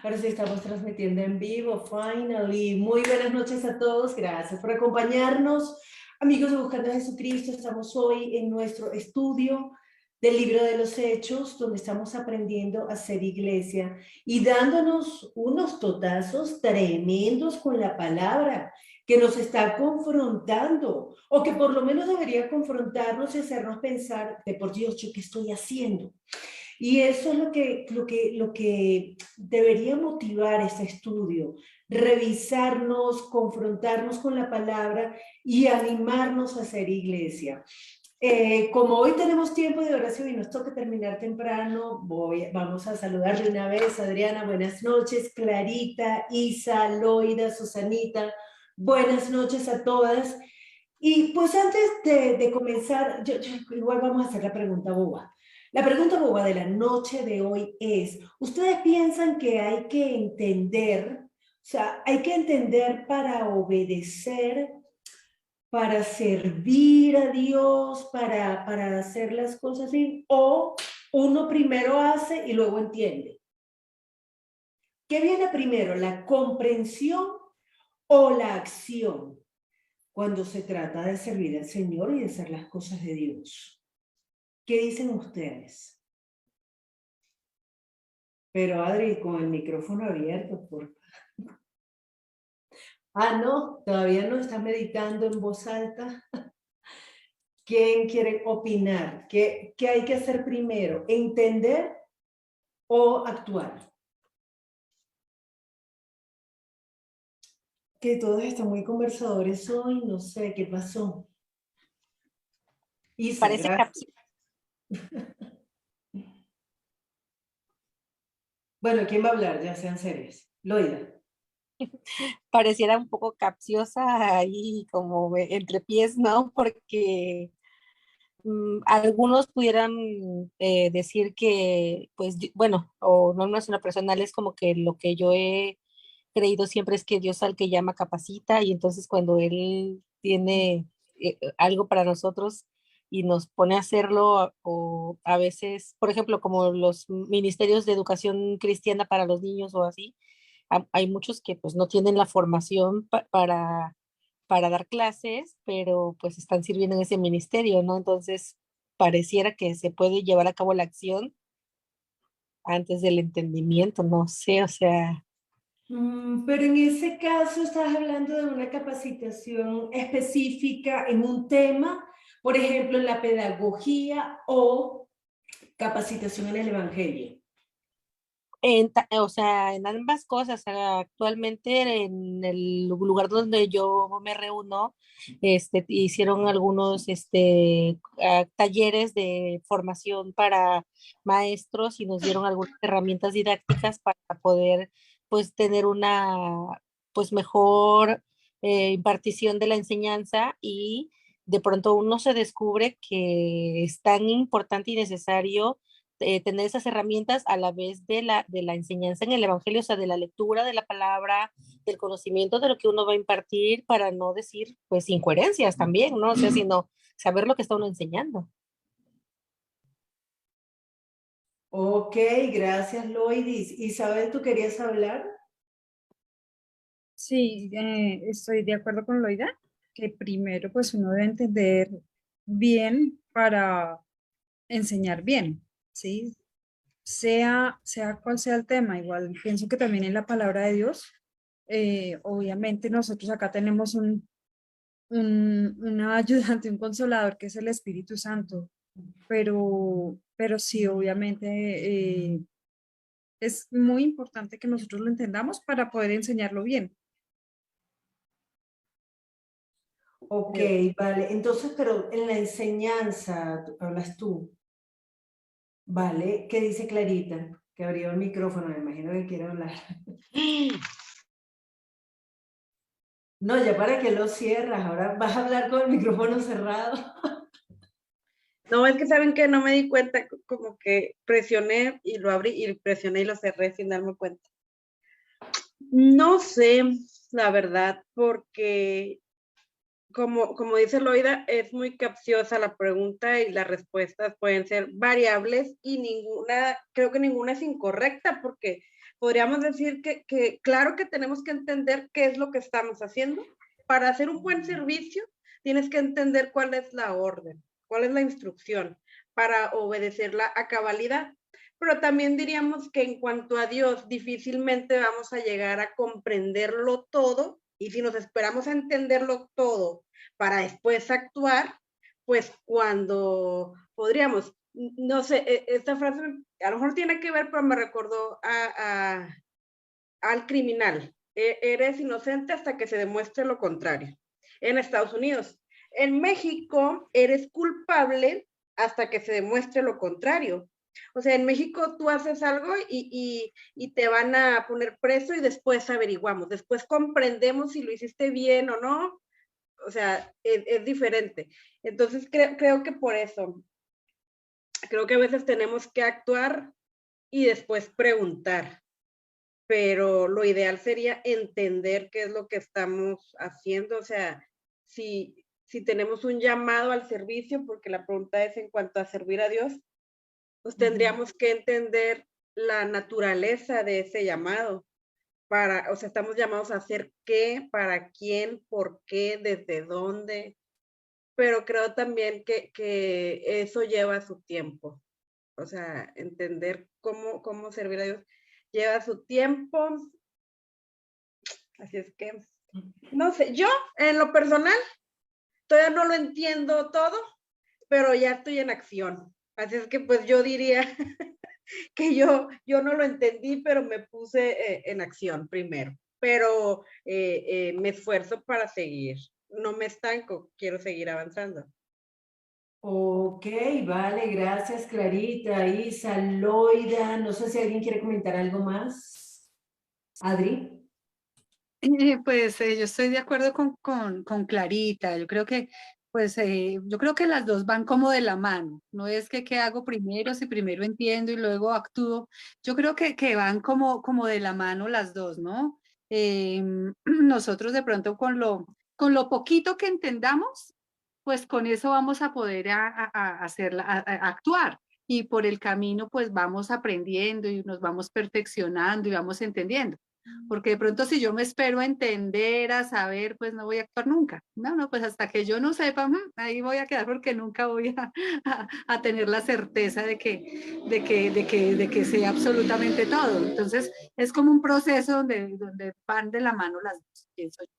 Ahora sí estamos transmitiendo en vivo, finally. Muy buenas noches a todos, gracias por acompañarnos. Amigos de Buscando a Jesucristo, estamos hoy en nuestro estudio del libro de los Hechos, donde estamos aprendiendo a ser iglesia y dándonos unos totazos tremendos con la palabra que nos está confrontando, o que por lo menos debería confrontarnos y hacernos pensar, de por Dios, ¿yo qué estoy haciendo? Y eso es lo que debería motivar este estudio, revisarnos, confrontarnos con la palabra y animarnos a ser iglesia. Como hoy tenemos tiempo de oración y nos toca terminar temprano, vamos a saludar de una vez. Adriana, buenas noches. Clarita, Isa, Loida, Susanita, buenas noches a todas. Y pues antes de comenzar, igual vamos a hacer la pregunta boba. La pregunta boba de la noche de hoy es, ¿ustedes piensan que hay que entender, o sea, hay que entender para obedecer, para servir a Dios, para hacer las cosas bien, o uno primero hace y luego entiende? ¿Qué viene primero, la comprensión o la acción cuando se trata de servir al Señor y de hacer las cosas de Dios? ¿Qué dicen ustedes? Pero Adri, con el micrófono abierto, por... Ah, no, todavía no estás meditando en voz alta. ¿Quién quiere opinar? ¿Qué hay que hacer primero? ¿Entender o actuar? Que todos están muy conversadores hoy, no sé qué pasó. Isa, Parece gracias. Bueno, ¿quién va a hablar? Ya sean serios. Loida. pareciera un poco capciosa ahí como entre pies, ¿no? Porque algunos pudieran decir que, pues, bueno, o no es una personal, es como que lo que yo he creído siempre es que Dios al que llama capacita y entonces cuando Él tiene algo para nosotros y nos pone a hacerlo, o a veces, por ejemplo, como los ministerios de educación cristiana para los niños o así, hay muchos que pues no tienen la formación para dar clases, pero pues están sirviendo en ese ministerio, ¿no? Entonces, pareciera que se puede llevar a cabo la acción antes del entendimiento, no sé, o sea, Pero en ese caso estás hablando de una capacitación específica en un tema, por ejemplo, en la pedagogía o capacitación en el evangelio. o sea, en ambas cosas, actualmente en el lugar donde yo me reúno, hicieron algunos talleres de formación para maestros y nos dieron algunas herramientas didácticas para poder pues tener una pues mejor impartición de la enseñanza y de pronto uno se descubre que es tan importante y necesario tener esas herramientas a la vez de la enseñanza en el Evangelio, o sea, de la lectura de la palabra, del conocimiento de lo que uno va a impartir para no decir, pues, incoherencias también, ¿no? O sea, sino saber lo que está uno enseñando. Ok, gracias, Loidis. Isabel, ¿tú querías hablar? Sí, estoy de acuerdo con Loida, que primero pues uno debe entender bien para enseñar bien, ¿sí? Sea cual sea el tema, igual pienso que también en la palabra de Dios, obviamente nosotros acá tenemos una ayudante, un consolador que es el Espíritu Santo, pero sí, obviamente es muy importante que nosotros lo entendamos para poder enseñarlo bien. Ok, Creo. vale. Entonces, pero en la enseñanza, hablas tú, ¿vale? ¿Qué dice Clarita? Que abrió el micrófono, me imagino que quiere hablar. No, ya para que lo cierras, ahora vas a hablar con el micrófono cerrado. No, es que saben que no me di cuenta, como que presioné y lo abrí y presioné y lo cerré sin darme cuenta. No sé, la verdad, porque como dice Loida, es muy capciosa la pregunta y las respuestas pueden ser variables y creo que ninguna es incorrecta, porque podríamos decir que claro que tenemos que entender qué es lo que estamos haciendo. Para hacer un buen servicio, tienes que entender cuál es la orden, cuál es la instrucción, para obedecerla a cabalidad. Pero también diríamos que en cuanto a Dios, difícilmente vamos a llegar a comprenderlo todo, y si nos esperamos a entenderlo todo para después actuar, pues cuando podríamos, no sé, esta frase a lo mejor tiene que ver, pero me recordó al criminal. Eres inocente hasta que se demuestre lo contrario. En Estados Unidos. En México, eres culpable hasta que se demuestre lo contrario. O sea, en México tú haces algo y te van a poner preso y después averiguamos, después comprendemos si lo hiciste bien o no. O sea, es diferente. Entonces, creo que por eso, creo que a veces tenemos que actuar y después preguntar, pero lo ideal sería entender qué es lo que estamos haciendo. O sea, si tenemos un llamado al servicio, porque la pregunta es en cuanto a servir a Dios, pues tendríamos que entender la naturaleza de ese llamado. O sea, estamos llamados a hacer qué, para quién, por qué, desde dónde, pero creo también que eso lleva su tiempo. O sea, entender cómo servir a Dios lleva su tiempo. Así es que, no sé, yo en lo personal todavía no lo entiendo todo, pero ya estoy en acción. Así es que pues yo diría que yo no lo entendí, pero me puse en acción primero. Pero me esfuerzo para seguir. No me estanco, quiero seguir avanzando. Ok, vale, gracias Clarita, Isa, Loida. No sé si alguien quiere comentar algo más. Adri. Pues yo estoy de acuerdo con Clarita. Yo creo que, pues, yo creo que las dos van como de la mano. No es que qué hago primero, si primero entiendo y luego actúo. Yo creo que van como de la mano las dos, ¿no? Nosotros de pronto con lo poquito que entendamos, pues con eso vamos a poder actuar. Y por el camino, pues vamos aprendiendo y nos vamos perfeccionando y vamos entendiendo. Porque de pronto si yo me espero a entender, a saber, pues no voy a actuar nunca. No, pues hasta que yo no sepa, ahí voy a quedar porque nunca voy a tener la certeza de que sé absolutamente todo. Entonces es como un proceso donde van de la mano las dos, pienso yo.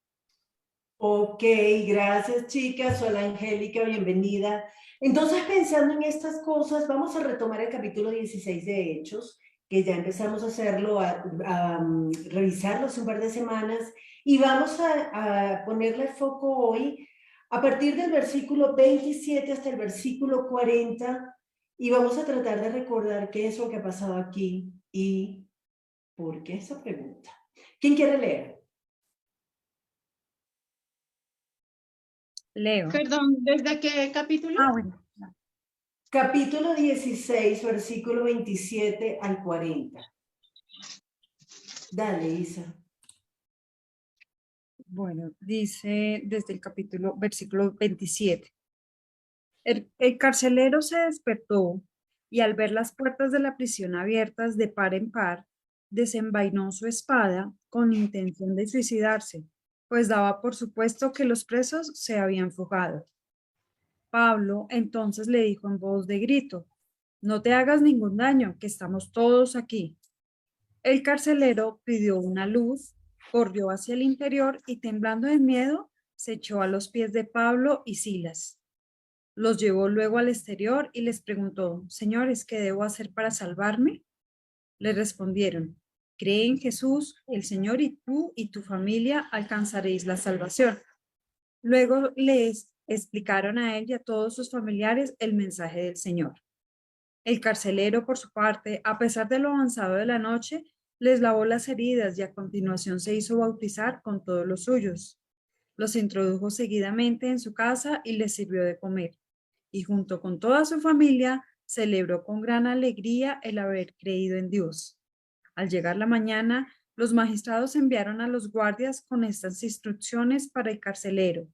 Ok, gracias chicas. Hola Angélica, bienvenida. Entonces, pensando en estas cosas, vamos a retomar el capítulo 16 de Hechos, que ya empezamos a hacerlo, a revisarlo hace un par de semanas, y vamos a ponerle foco hoy a partir del versículo 27 hasta el versículo 40, y vamos a tratar de recordar qué es lo que ha pasado aquí y por qué esa pregunta. ¿Quién quiere leer? Leo. Perdón, ¿desde qué capítulo? Bueno. Capítulo 16, versículo 27 al 40. Dale, Isa. Bueno, dice desde el versículo 27. El carcelero se despertó y al ver las puertas de la prisión abiertas de par en par, desenvainó su espada con intención de suicidarse, pues daba por supuesto que los presos se habían fugado. Pablo entonces le dijo en voz de grito: no te hagas ningún daño, que estamos todos aquí. El carcelero pidió una luz, corrió hacia el interior y temblando de miedo, se echó a los pies de Pablo y Silas. Los llevó luego al exterior y les preguntó: señores, ¿qué debo hacer para salvarme? Le respondieron: cree en Jesús, el Señor, y tú y tu familia alcanzaréis la salvación. Luego les explicaron a él y a todos sus familiares el mensaje del Señor. El carcelero, por su parte, a pesar de lo avanzado de la noche, les lavó las heridas y a continuación se hizo bautizar con todos los suyos. Los introdujo seguidamente en su casa y les sirvió de comer. Y junto con toda su familia, celebró con gran alegría el haber creído en Dios. Al llegar la mañana, los magistrados enviaron a los guardias con estas instrucciones para el carcelero: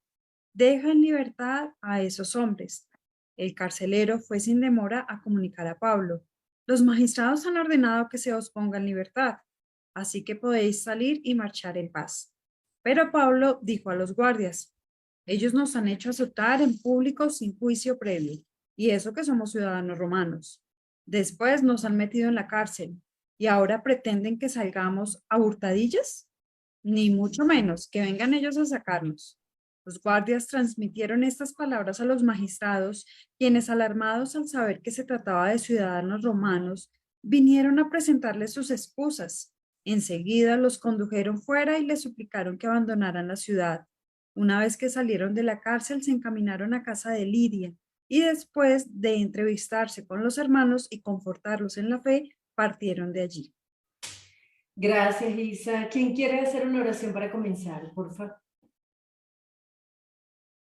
deja en libertad a esos hombres. El carcelero fue sin demora a comunicar a Pablo: los magistrados han ordenado que se os ponga en libertad. así que podéis salir y marchar en paz. Pero Pablo dijo a los guardias, ellos nos han hecho azotar en público sin juicio previo, y eso que somos ciudadanos romanos. Después nos han metido en la cárcel, y ahora pretenden que salgamos a hurtadillas, ni mucho menos, que vengan ellos a sacarnos. Los guardias transmitieron estas palabras a los magistrados, quienes, alarmados al saber que se trataba de ciudadanos romanos, vinieron a presentarles sus excusas. Enseguida los condujeron fuera y les suplicaron que abandonaran la ciudad. Una vez que salieron de la cárcel, se encaminaron a casa de Lidia y después de entrevistarse con los hermanos y confortarlos en la fe, partieron de allí. Gracias, Isa. ¿Quién quiere hacer una oración para comenzar, por favor?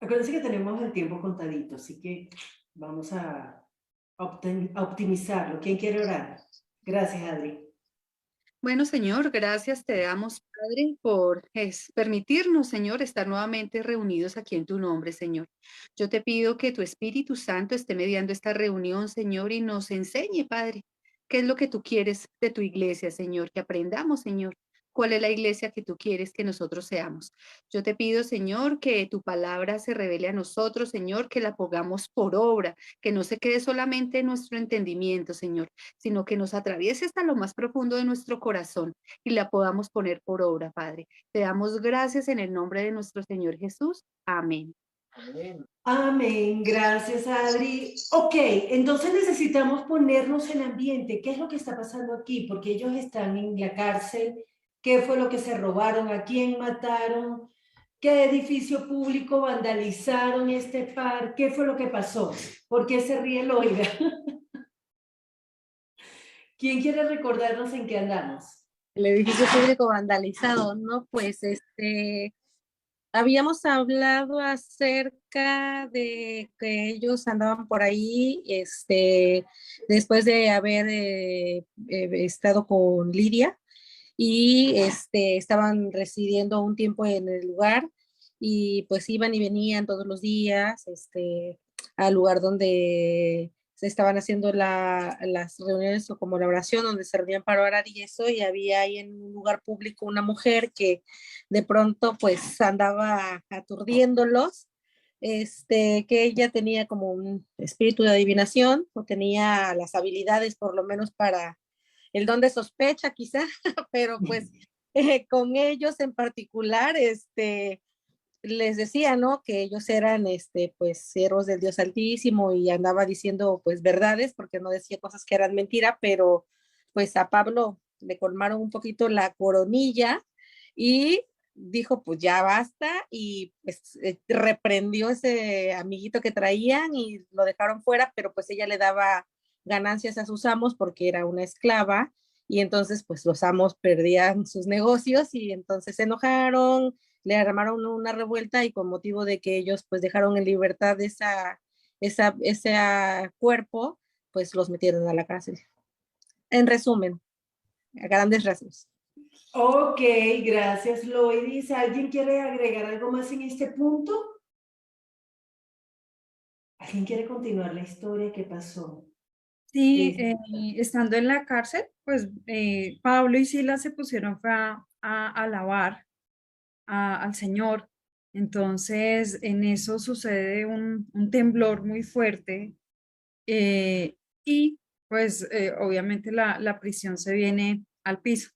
Acuérdense que tenemos el tiempo contadito, así que vamos a optimizarlo. ¿Quién quiere orar? Gracias, Adri. Bueno, Señor, gracias te damos, Padre, por permitirnos, Señor, estar nuevamente reunidos aquí en tu nombre, Señor. Yo te pido que tu Espíritu Santo esté mediando esta reunión, Señor, y nos enseñe, Padre, qué es lo que tú quieres de tu iglesia, Señor, que aprendamos, Señor, cuál es la iglesia que tú quieres que nosotros seamos. Yo te pido, Señor, que tu palabra se revele a nosotros, Señor, que la pongamos por obra, que no se quede solamente en nuestro entendimiento, Señor, sino que nos atraviese hasta lo más profundo de nuestro corazón y la podamos poner por obra, Padre. Te damos gracias en el nombre de nuestro Señor Jesús. Amén. Amén. Gracias, Adri. Ok, entonces necesitamos ponernos en ambiente. ¿Qué es lo que está pasando aquí? Porque ellos están en la cárcel. ¿Qué fue lo que se robaron? ¿A quién mataron? ¿Qué edificio público vandalizaron este par? ¿Qué fue lo que pasó? ¿Por qué se ríe Loida? ¿Quién quiere recordarnos en qué andamos? El edificio público vandalizado, ¿no? Pues habíamos hablado acerca de que ellos andaban por ahí, después de haber estado con Lidia y estaban residiendo un tiempo en el lugar y pues iban y venían todos los días, al lugar donde se estaban haciendo las reuniones o como la oración donde se reunían para orar y eso, y había ahí en un lugar público una mujer que de pronto pues andaba aturdiéndolos, que ella tenía como un espíritu de adivinación o tenía las habilidades por lo menos para el don de sospecha quizá, pero pues con ellos en particular, les decía, ¿no? Que ellos eran, pues, siervos del Dios Altísimo y andaba diciendo, pues, verdades, porque no decía cosas que eran mentira, pero, pues, a Pablo le colmaron un poquito la coronilla y dijo, pues, ya basta, y pues, reprendió ese amiguito que traían y lo dejaron fuera, pero pues ella le daba ganancias a sus amos porque era una esclava, y entonces, pues, los amos perdían sus negocios y entonces se enojaron, le armaron una revuelta y con motivo de que ellos pues dejaron en libertad ese cuerpo, pues los metieron a la cárcel. En resumen, a grandes rasgos. Ok, gracias, Loidis. ¿Alguien quiere agregar algo más en este punto? ¿Alguien quiere continuar la historia? ¿Qué pasó? Sí, estando en la cárcel, pues Pablo y Silas se pusieron a alabar al Señor. Entonces, en eso sucede un temblor muy fuerte y pues obviamente la prisión se viene al piso.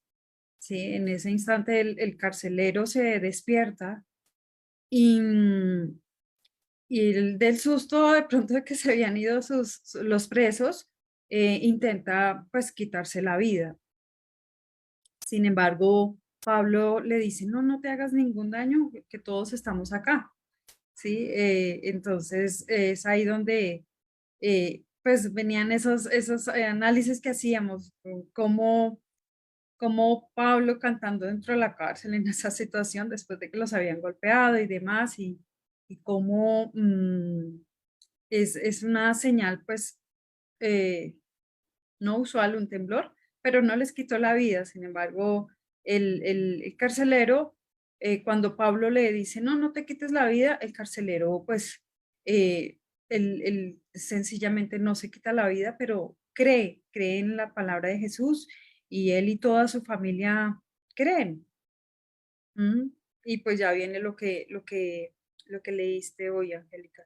¿Sí? En ese instante el carcelero se despierta y, y del susto de pronto de que se habían ido los presos, intenta pues quitarse la vida. Sin embargo, Pablo le dice, no, no te hagas ningún daño, que todos estamos acá. ¿Sí? Entonces es ahí donde pues venían esos análisis que hacíamos, como Pablo cantando dentro de la cárcel en esa situación después de que los habían golpeado y demás, y cómo es una señal pues no usual, un temblor, pero no les quitó la vida. Sin embargo, el carcelero, cuando Pablo le dice, no, no te quites la vida, el carcelero, pues, él sencillamente no se quita la vida, pero cree en la palabra de Jesús y él y toda su familia creen. ¿Mm? Y pues ya viene lo que leíste hoy, Angélica.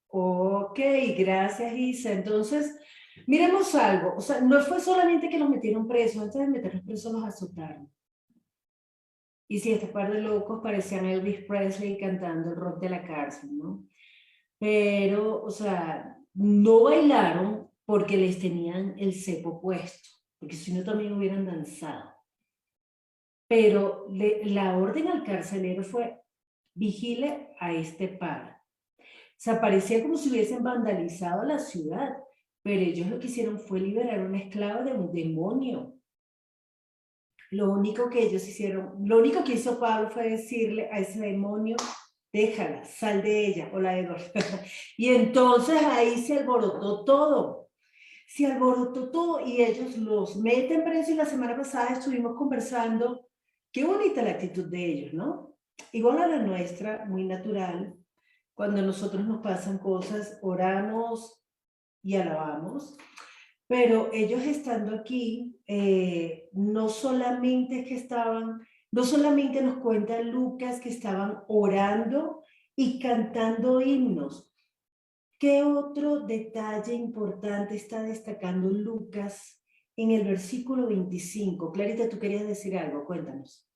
Ok, gracias Isa. Entonces, miremos algo. O sea, no fue solamente que los metieron presos, antes de meterlos presos los azotaron. Y si este par de locos parecían Elvis Presley cantando el rock de la cárcel, ¿no? Pero, o sea, no bailaron porque les tenían el cepo puesto, porque si no también hubieran danzado. Pero la orden al carcelero fue, vigile a este par. O sea, parecía como si hubiesen vandalizado la ciudad, pero ellos lo que hicieron fue liberar a una esclava de un demonio. Lo único que ellos hicieron, lo único que hizo Pablo fue decirle a ese demonio, déjala, sal de ella, o la de dos. Y entonces ahí se alborotó todo. Se alborotó todo y ellos los meten preso y la semana pasada estuvimos conversando. Qué bonita la actitud de ellos, ¿no? Igual a la nuestra, muy natural. Cuando a nosotros nos pasan cosas, oramos y alabamos. Pero ellos estando aquí, no solamente es que estaban, no solamente nos cuenta Lucas que estaban orando y cantando himnos. ¿Qué otro detalle importante está destacando Lucas en el versículo 25? Clarita, tú querías decir algo, cuéntanos.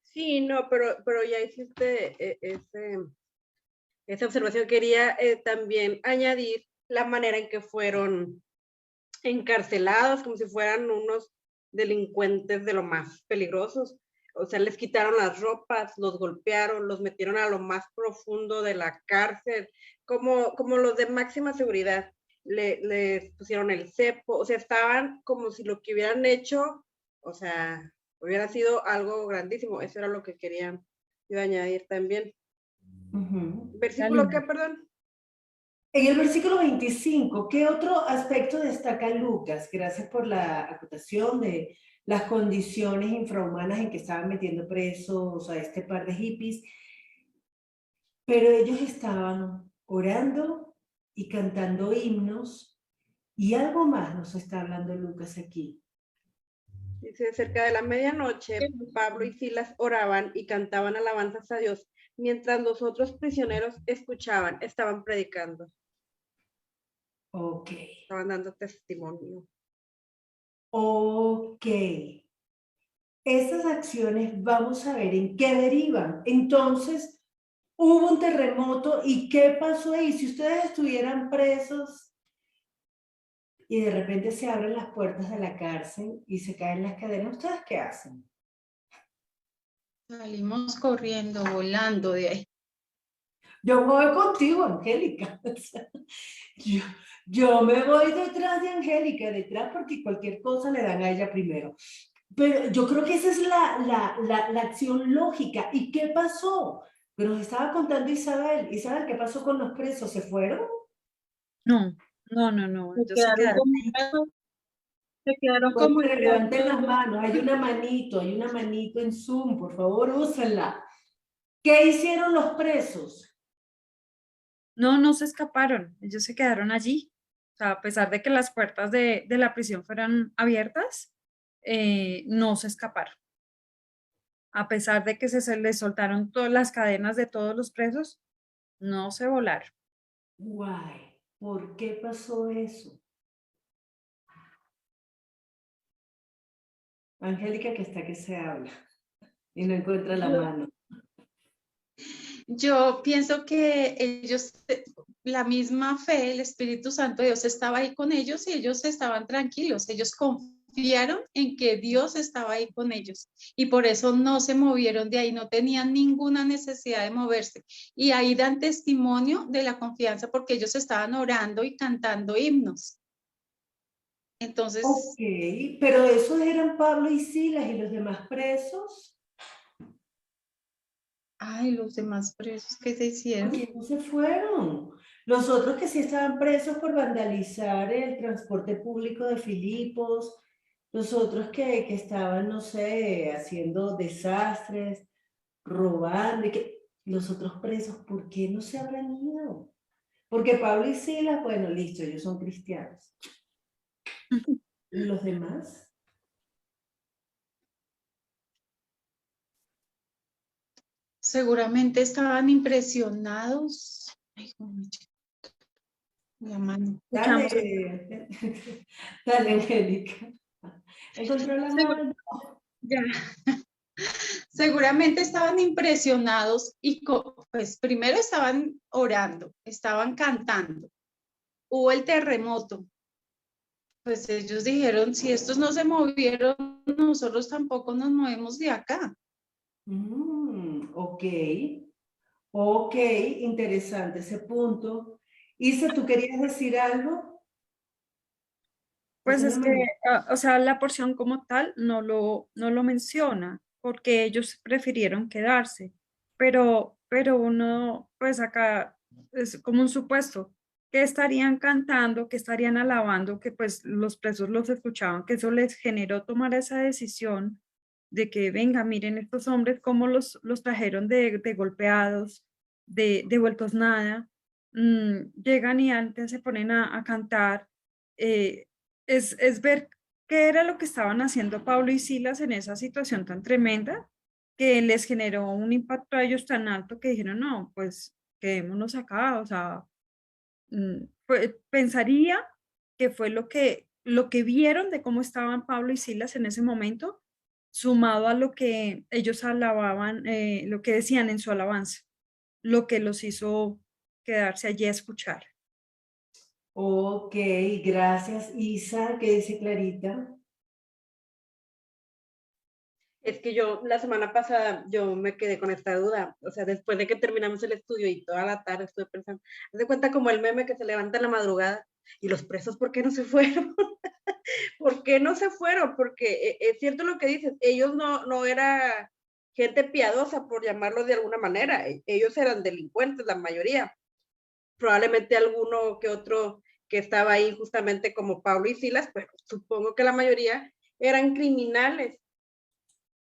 Sí, no, pero ya hiciste esa observación. Quería también añadir la manera en que fueron encarcelados, como si fueran unos delincuentes de lo más peligrosos. O sea, les quitaron las ropas, los golpearon, los metieron a lo más profundo de la cárcel, como los de máxima seguridad. Les pusieron el cepo, o sea, estaban como si lo que hubieran hecho, o sea, hubiera sido algo grandísimo. Eso era lo que querían añadir también. ¿Versículo qué, perdón? En el versículo 25, ¿qué otro aspecto destaca Lucas? Gracias por la acotación de las condiciones infrahumanas en que estaban metiendo presos a este par de hippies. Pero ellos estaban orando y cantando himnos y algo más nos está hablando Lucas aquí. Dice, cerca de la medianoche, Pablo y Silas oraban y cantaban alabanzas a Dios, mientras los otros prisioneros escuchaban, estaban predicando. Ok. Estaban dando testimonio. Ok. Estas acciones vamos a ver en qué derivan. Entonces, hubo un terremoto y ¿qué pasó ahí? Si ustedes estuvieran presos y de repente se abren las puertas de la cárcel y se caen las cadenas, ¿ustedes qué hacen? Salimos corriendo, volando de ahí. Yo me voy contigo, Angélica. O sea, yo me voy detrás de Angélica, detrás porque cualquier cosa le dan a ella primero. Pero yo creo que esa es la acción lógica. ¿Y qué pasó? Pero nos estaba contando Isabel. Isabel, ¿qué pasó con los presos? ¿Se fueron? No. Se Ellos se quedaron quedaron. se quedaron Pues como que levanten las manos. Hay una manito en Zoom. Por favor, úsenla. ¿Qué hicieron los presos? No se escaparon, ellos se quedaron allí. O sea, a pesar de que las puertas de la prisión fueran abiertas, no se escaparon. A pesar de que se les soltaron todas las cadenas de todos los presos, no se volaron. Guay. ¿Por qué pasó eso? Angélica, que está que se habla y no encuentra la mano. Yo pienso que ellos, la misma fe, el Espíritu Santo de Dios estaba ahí con ellos y ellos estaban tranquilos, ellos confiaron en que Dios estaba ahí con ellos y por eso no se movieron de ahí, no tenían ninguna necesidad de moverse. Y ahí dan testimonio de la confianza porque ellos estaban orando y cantando himnos. Entonces, Ok, pero esos eran Pablo y Silas y los demás presos. ay, los demás presos, ¿qué se hicieron? Porque no se fueron. Los otros que sí estaban presos por vandalizar el transporte público de Filipos, los otros que estaban, no sé, haciendo desastres, robando, y que los otros presos, ¿por qué no se habrán ido? Porque Pablo y Silas, bueno, listo, ellos son cristianos. ¿Los demás? Seguramente estaban impresionados. Ay, la mano. Escuchamos. Dale, dale, Angélica. Encontró la Segu- mano. ya. Seguramente estaban impresionados y pues primero estaban orando, estaban cantando. Hubo el terremoto. Pues ellos dijeron, si estos no se movieron, nosotros tampoco nos movemos de acá. Ok. Ok, interesante ese punto. Isa, ¿tú querías decir algo? Pues es Haciendo que, menú. o sea, la porción como tal no lo menciona, porque ellos prefirieron quedarse, pero uno, pues acá es como un supuesto, que estarían cantando, que estarían alabando, que pues los presos los escuchaban, que eso les generó tomar esa decisión de que, venga, miren estos hombres cómo los trajeron de golpeados, de vueltos nada, llegan y antes se ponen a cantar. eh, es ver qué era lo que estaban haciendo Pablo y Silas en esa situación tan tremenda que les generó un impacto a ellos tan alto que dijeron, no, pues quedémonos acá, o sea, pensaría que fue lo que vieron de cómo estaban Pablo y Silas en ese momento, sumado a lo que ellos alababan, lo que decían en su alabanza, lo que los hizo quedarse allí a escuchar. Ok, gracias, Isa. ¿Qué dice Clarita? Es que yo la semana pasada yo me quedé con esta duda, o sea, después de que terminamos el estudio y toda la tarde estuve pensando, haz de cuenta como el meme que se levanta en la madrugada y los presos, ¿por qué no se fueron? ¿Por qué no se fueron? Porque es cierto lo que dices, ellos no era gente piadosa, por llamarlo de alguna manera, ellos eran delincuentes, la mayoría, probablemente alguno que otro que estaba ahí justamente como Pablo y Silas, pero supongo que la mayoría eran criminales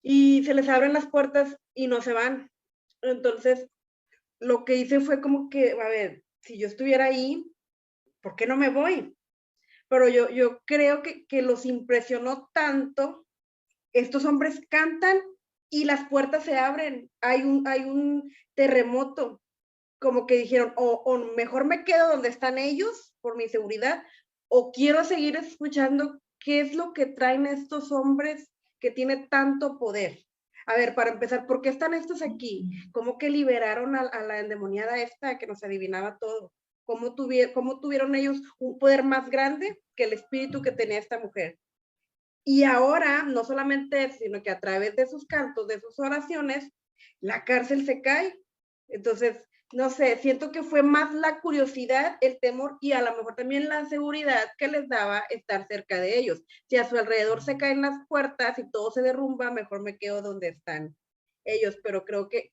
y se les abren las puertas y no se van. Entonces, lo que hice fue como que, a ver, si yo estuviera ahí, ¿por qué no me voy? Pero yo creo que los impresionó tanto, estos hombres cantan y las puertas se abren, hay un terremoto, como que dijeron, o mejor me quedo donde están ellos por mi seguridad, o quiero seguir escuchando qué es lo que traen estos hombres que tiene tanto poder. A ver, para empezar, ¿por qué están estos aquí? ¿Cómo que liberaron a la endemoniada esta que nos adivinaba todo? ¿Cómo tuvieron ellos un poder más grande que el espíritu que tenía esta mujer? Y ahora, no solamente, sino que a través de sus cantos, de sus oraciones, la cárcel se cae. Entonces, no sé, siento que fue más la curiosidad, el temor y a lo mejor también la seguridad que les daba estar cerca de ellos. Si a su alrededor se caen las puertas y todo se derrumba, mejor me quedo donde están ellos. Pero creo que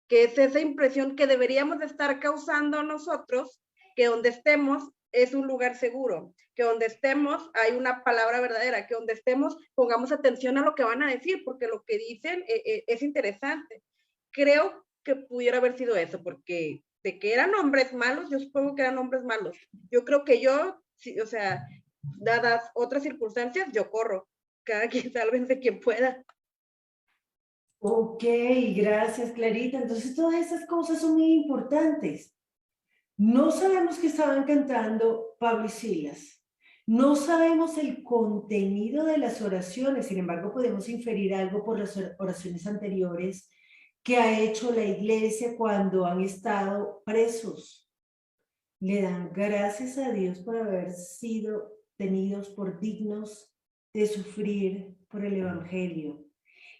es esa impresión que deberíamos de estar causando nosotros, que donde estemos es un lugar seguro, que donde estemos hay una palabra verdadera, que donde estemos pongamos atención a lo que van a decir, porque lo que dicen es interesante. Creo que pudiera haber sido eso, porque de que eran hombres malos, yo supongo que eran hombres malos. Yo creo que yo, sí, o sea, dadas otras circunstancias, yo corro. Cada quien sálvense quien pueda. Ok, gracias, Clarita. Entonces, todas esas cosas son muy importantes. No sabemos qué estaban cantando Pablo y Silas. No sabemos el contenido de las oraciones, sin embargo, podemos inferir algo por las oraciones anteriores que ha hecho la iglesia cuando han estado presos. Le dan gracias a Dios por haber sido tenidos por dignos de sufrir por el Evangelio.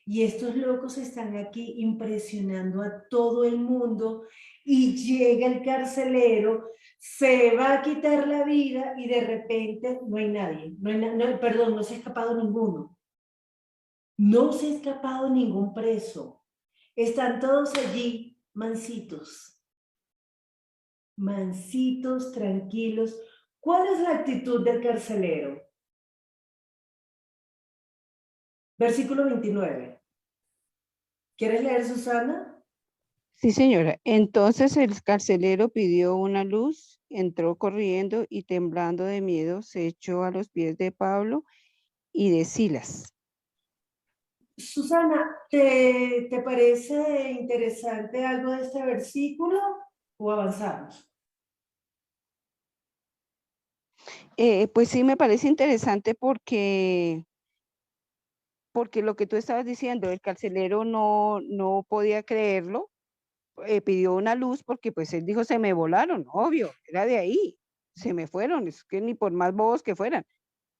Y estos locos están aquí impresionando a todo el mundo y llega el carcelero, se va a quitar la vida y de repente no hay nadie, perdón, no se ha escapado ninguno. No se ha escapado ningún preso. Están todos allí mansitos, mansitos, tranquilos. ¿Cuál es la actitud del carcelero? Versículo 29. ¿Quieres leer, Susana? Sí, señora. Entonces el carcelero pidió una luz, entró corriendo y temblando de miedo se echó a los pies de Pablo y de Silas. Susana, te parece interesante algo de este versículo o avanzamos? Pues sí, me parece interesante porque lo que tú estabas diciendo, el carcelero no podía creerlo, pidió una luz porque pues él dijo, se me volaron, obvio, era de ahí, se me fueron, es que ni por más bobos que fueran,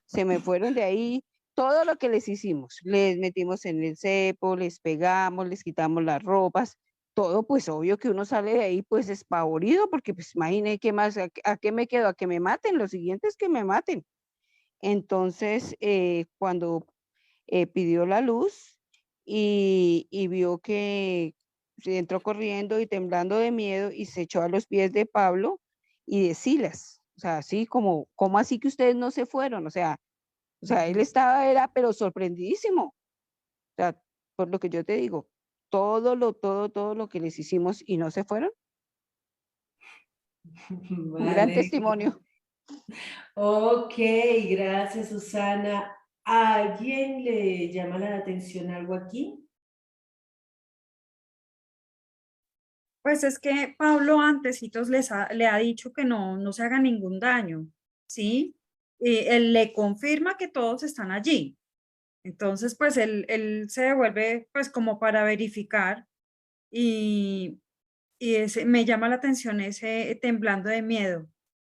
se me fueron de ahí, todo lo que les hicimos, les metimos en el cepo, les pegamos, les quitamos las ropas, todo pues obvio que uno sale de ahí pues espavorido porque pues imagine qué más, a qué me quedo, a que me maten, lo siguiente es que me maten. Entonces, cuando pidió la luz y vio que se entró corriendo y temblando de miedo y se echó a los pies de Pablo y de Silas. O sea, así como, ¿cómo así que ustedes no se fueron? O sea, él estaba, era, pero sorprendidísimo. O sea, por lo que yo te digo, todo lo que les hicimos y no se fueron. Un gran Vale. testimonio. Ok, gracias, Susana. ¿A alguien le llama la atención algo aquí? Pues es que Pablo antecitos le ha dicho que no se haga ningún daño, ¿sí? Y él le confirma que todos están allí. Entonces, pues él se devuelve pues como para verificar y, me llama la atención ese temblando de miedo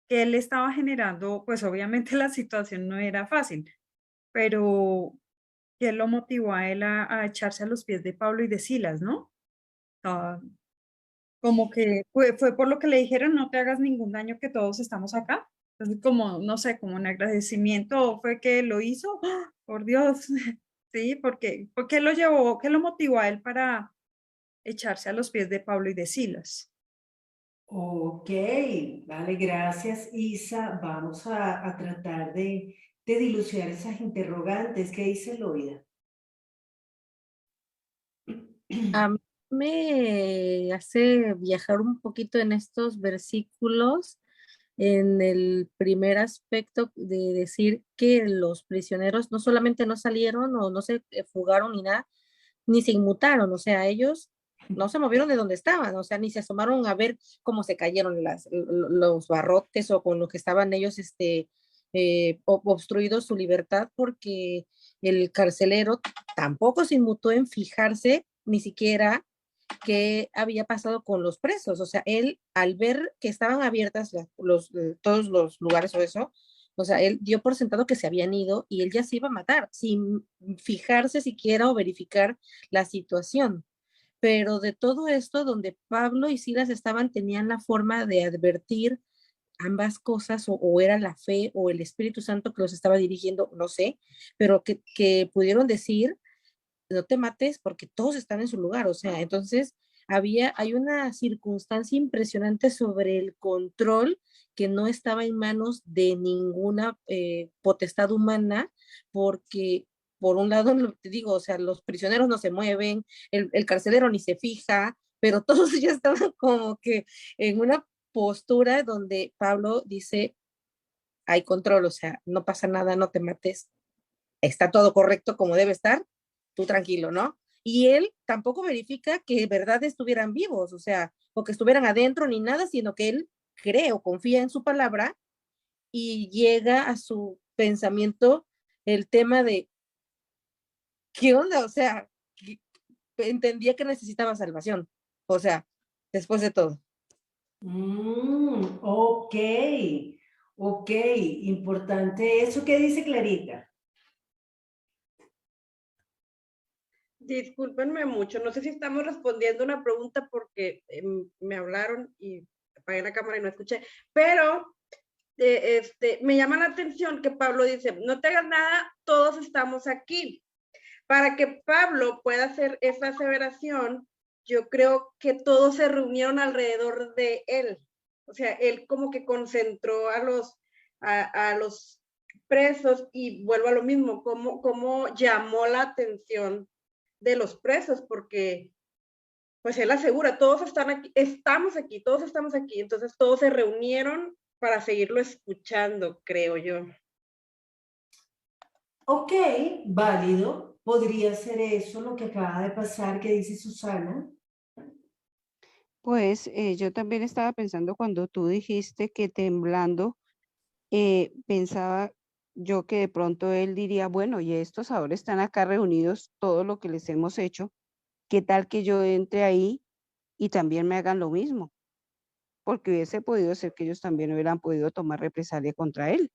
que él estaba generando, pues obviamente la situación no era fácil, pero que lo motivó a él a echarse a los pies de Pablo y de Silas, ¿no? Ah, como que fue por lo que le dijeron, no te hagas ningún daño, que todos estamos acá. Entonces, como, no sé, como un agradecimiento fue que lo hizo. ¡Ah! Por Dios, sí, porque lo llevó, que lo motivó a él para echarse a los pies de Pablo y de Silas. Ok, vale, gracias, Isa. Vamos a tratar de dilucidar esas interrogantes. ¿Qué dice Loida? A mí me hace viajar un poquito en estos versículos, en el primer aspecto de decir que los prisioneros no solamente no salieron o no se fugaron ni nada, ni se inmutaron, o sea, ellos no se movieron de donde estaban, o sea, ni se asomaron a ver cómo se cayeron los barrotes o con lo que estaban ellos, obstruidos su libertad, porque el carcelero tampoco se inmutó en fijarse ni siquiera qué había pasado con los presos. O sea, él al ver que estaban abiertas todos los lugares o eso, o sea, él dio por sentado que se habían ido y él ya se iba a matar, sin fijarse siquiera o verificar la situación. Pero de todo esto, donde Pablo y Silas estaban, tenían la forma de advertir ambas cosas, o era la fe o el Espíritu Santo que los estaba dirigiendo, no sé, pero que pudieron decir, no te mates porque todos están en su lugar, o sea, entonces hay una circunstancia impresionante sobre el control que no estaba en manos de ninguna potestad humana, porque por un lado, te digo, o sea, los prisioneros no se mueven, el carcelero ni se fija, pero todos ya estaban como que en una postura donde Pablo dice, hay control, o sea, no pasa nada, no te mates, está todo correcto como debe estar, tú tranquilo, ¿no? Y él tampoco verifica que de verdad estuvieran vivos, o sea, o que estuvieran adentro ni nada, sino que él cree o confía en su palabra y llega a su pensamiento el tema de, ¿qué onda? O sea, entendía que necesitaba salvación, o sea, después de todo. Ok, ok, importante eso. ¿Qué dice Clarita? Discúlpenme mucho, no sé si estamos respondiendo una pregunta porque me hablaron y apagué la cámara y no escuché, pero me llama la atención que Pablo dice, no te hagas nada, todos estamos aquí. Para que Pablo pueda hacer esa aseveración, yo creo que todos se reunieron alrededor de él. O sea, él como que concentró a los presos y vuelvo a lo mismo, como llamó la atención de los presos, porque pues él asegura, todos están aquí, estamos aquí, todos estamos aquí. Entonces todos se reunieron para seguirlo escuchando, creo yo. Ok, válido. Podría ser eso lo que acaba de pasar, que dice Susana. Pues yo también estaba pensando cuando tú dijiste que temblando, pensaba yo que de pronto él diría, bueno, y estos ahora están acá reunidos, todo lo que les hemos hecho, ¿qué tal que yo entre ahí y también me hagan lo mismo? Porque hubiese podido ser que ellos también hubieran podido tomar represalia contra él,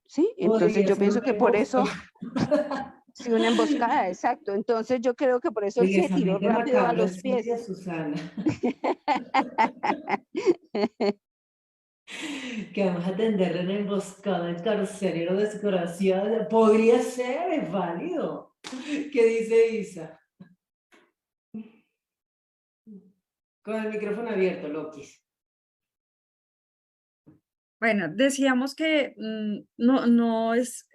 ¿sí? Entonces Podría yo ser pienso una que por emboscada. eso, sí, una emboscada, exacto. Entonces yo creo que por eso él Oiga, se esa tiró mente rápido a macabra los suya, pies. Susana. Que vamos a atender una emboscada en carcelero desgraciada. Podría ser, es válido. ¿Qué dice Isa? Con el micrófono abierto, Lokis. Bueno, decíamos que no es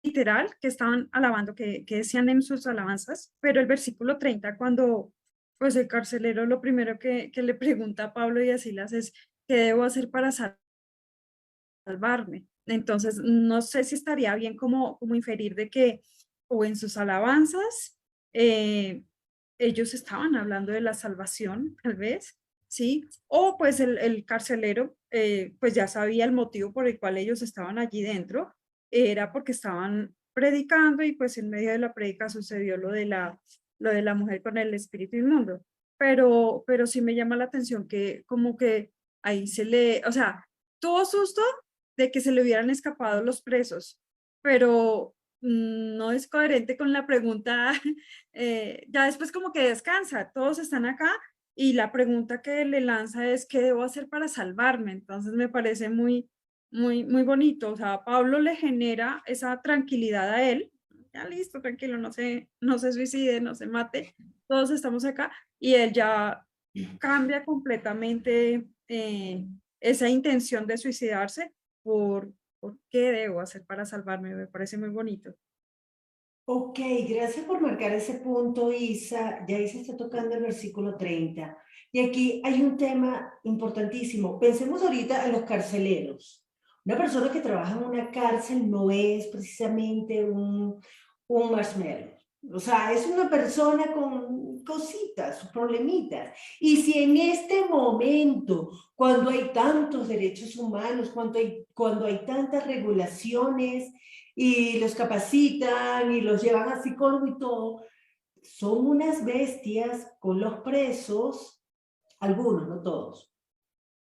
literal que estaban alabando, que decían en sus alabanzas, pero el versículo 30, cuando pues el carcelero lo primero que le pregunta a Pablo y a Silas es, ¿qué debo hacer para salvarme? Entonces, no sé si estaría bien como inferir de que, o en sus alabanzas, eh, ellos estaban hablando de la salvación, tal vez, ¿sí? O pues el carcelero, pues ya sabía el motivo por el cual ellos estaban allí dentro, era porque estaban predicando y pues en medio de la predica sucedió lo de la mujer con el espíritu inmundo. Pero sí me llama la atención que como que ahí o sea, tuvo susto de que se le hubieran escapado los presos, pero no es coherente con la pregunta, ya después como que descansa, todos están acá y la pregunta que le lanza es ¿qué debo hacer para salvarme? Entonces me parece muy bonito, o sea, Pablo le genera esa tranquilidad a él, ya listo, tranquilo, no se suicide, no se mate, todos estamos acá y él ya cambia completamente esa intención de suicidarse por qué debo hacer para salvarme, me parece muy bonito. Ok, gracias por marcar ese punto, Isa. Ya Isa está tocando el versículo 30. Y aquí hay un tema importantísimo. Pensemos ahorita en los carceleros. Una persona que trabaja en una cárcel no es precisamente un marshmallow. O sea, es una persona con cositas, sus problemitas. Y si en este momento, cuando hay tantos derechos humanos, cuando hay tantas regulaciones, y los capacitan y los llevan a psicólogo y todo, son unas bestias con los presos, algunos, no todos,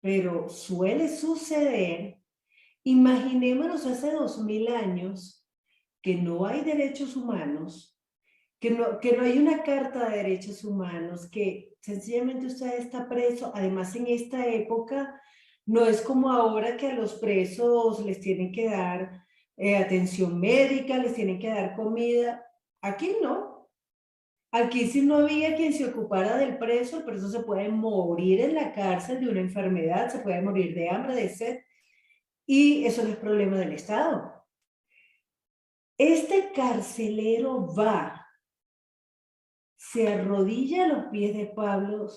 pero suele suceder. Imaginémonos hace 2000 años que no hay derechos humanos, que no hay una carta de derechos humanos, que sencillamente usted está preso. Además, en esta época no es como ahora que a los presos les tienen que dar atención médica, les tienen que dar comida. Aquí no. Aquí si no había quien se ocupara del preso, el preso se puede morir en la cárcel de una enfermedad, se puede morir de hambre, de sed, y eso no es problema del Estado. Este carcelero va, se arrodilla a los pies de Pablo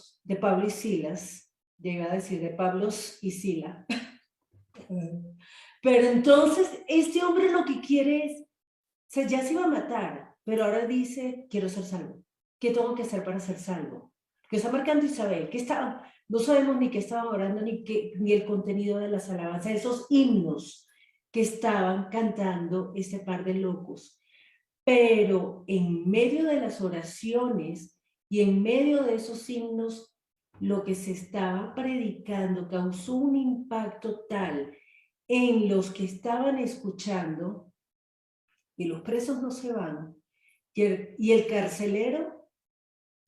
y Silas, llega a decir de Pablo y Sila. Pero entonces este hombre lo que quiere es, ya se iba a matar, pero ahora dice, quiero ser salvo. ¿Qué tengo que hacer para ser salvo? Que está marcando Isabel, que estaba, no sabemos ni qué estaban orando, ni el contenido de las alabanzas, esos himnos que estaban cantando este par de locos. Pero en medio de las oraciones y en medio de esos himnos, lo que se estaba predicando causó un impacto tal en los que estaban escuchando, y los presos no se van, y el carcelero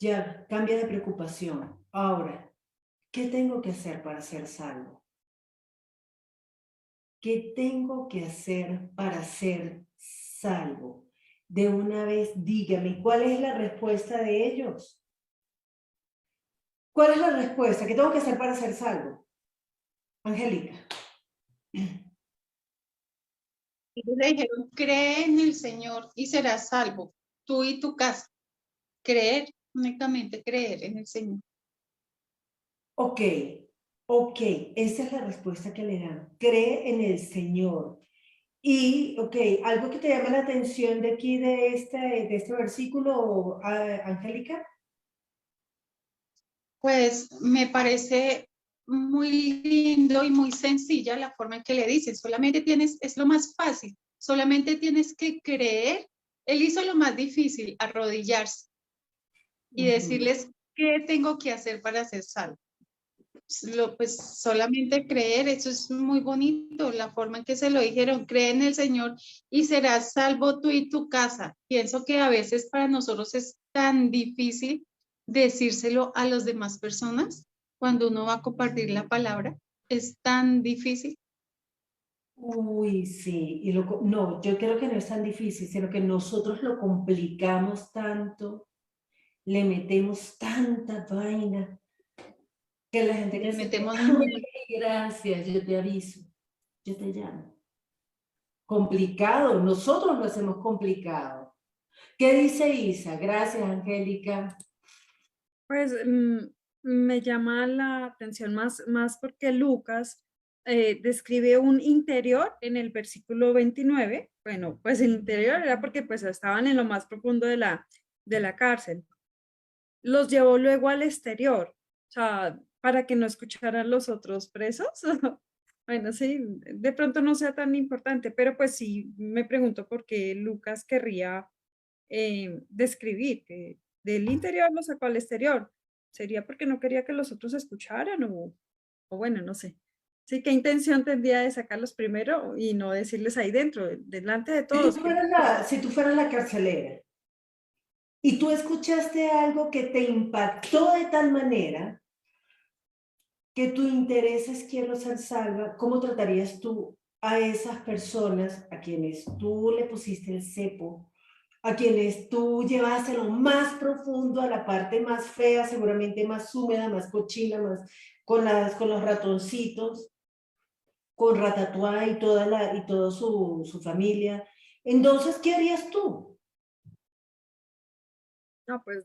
ya cambia de preocupación. Ahora, ¿qué tengo que hacer para ser salvo? ¿Qué tengo que hacer para ser salvo? De una vez, dígame, ¿cuál es la respuesta de ellos? ¿Cuál es la respuesta? ¿Qué tengo que hacer para ser salvo? Angélica. Y le dijeron, cree en el Señor y serás salvo, tú y tu casa. creer, únicamente creer en el Señor. Ok, esa es la respuesta que le dan. Cree en el Señor. Y, ok, algo que te llama la atención de aquí, de este versículo, Angélica. Pues me parece muy lindo y muy sencilla la forma en que le dicen, solamente tienes, es lo más fácil, solamente tienes que creer. Él hizo lo más difícil, arrodillarse y decirles qué tengo que hacer para ser salvo. Pues solamente creer, eso es muy bonito, la forma en que se lo dijeron, cree en el Señor y serás salvo tú y tu casa. Pienso que a veces para nosotros es tan difícil decírselo a las demás personas cuando uno va a compartir la palabra, es tan difícil. Uy, sí, no, yo creo que no es tan difícil, sino que nosotros lo complicamos tanto, le metemos tanta vaina, que la gente Le dice, metemos "Ay, gracias, yo te aviso, yo te llamo". Complicado, nosotros lo hacemos complicado. ¿Qué dice Isa? Gracias, Angélica. Pues me llama la atención más porque Lucas describe un interior en el versículo 29. Bueno, pues el interior era porque pues estaban en lo más profundo de la cárcel. Los llevó luego al exterior, o sea, para que no escucharan los otros presos. Bueno, sí, de pronto no sea tan importante, pero pues sí me pregunto por qué Lucas querría describir que del interior lo sacó al exterior. ¿Sería porque no quería que los otros escucharan o bueno, no sé? Sí, ¿qué intención tendría de sacarlos primero y no decirles ahí dentro, delante de Si tú todos? fueras si tú fueras la carcelera y tú escuchaste algo que te impactó de tal manera que tu interés es quiero ser salva, ¿cómo tratarías tú a esas personas a quienes tú le pusiste el cepo, a quienes tú llevaste a lo más profundo, a la parte más fea, seguramente más húmeda, más cochina, más con los ratoncitos, con Ratatouille y toda su familia? Entonces, ¿qué harías tú? No, pues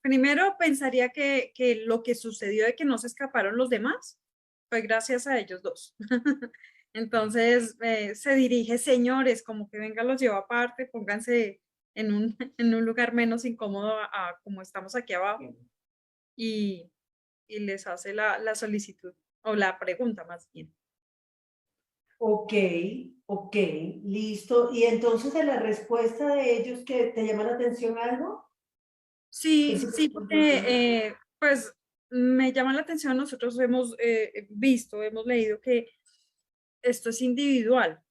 primero pensaría que lo que sucedió de que no se escaparon los demás fue gracias a ellos dos. Entonces se dirige, señores, como que venga, los llevo aparte, pónganse en un lugar menos incómodo a como estamos aquí abajo y, y les hace la solicitud o la pregunta más bien. Ok, ok, listo. Y entonces de la respuesta de ellos, ¿que te llama la atención algo? Sí, Versículo sí, 31. porque pues me llama la atención, nosotros hemos visto, hemos leído que esto es individual,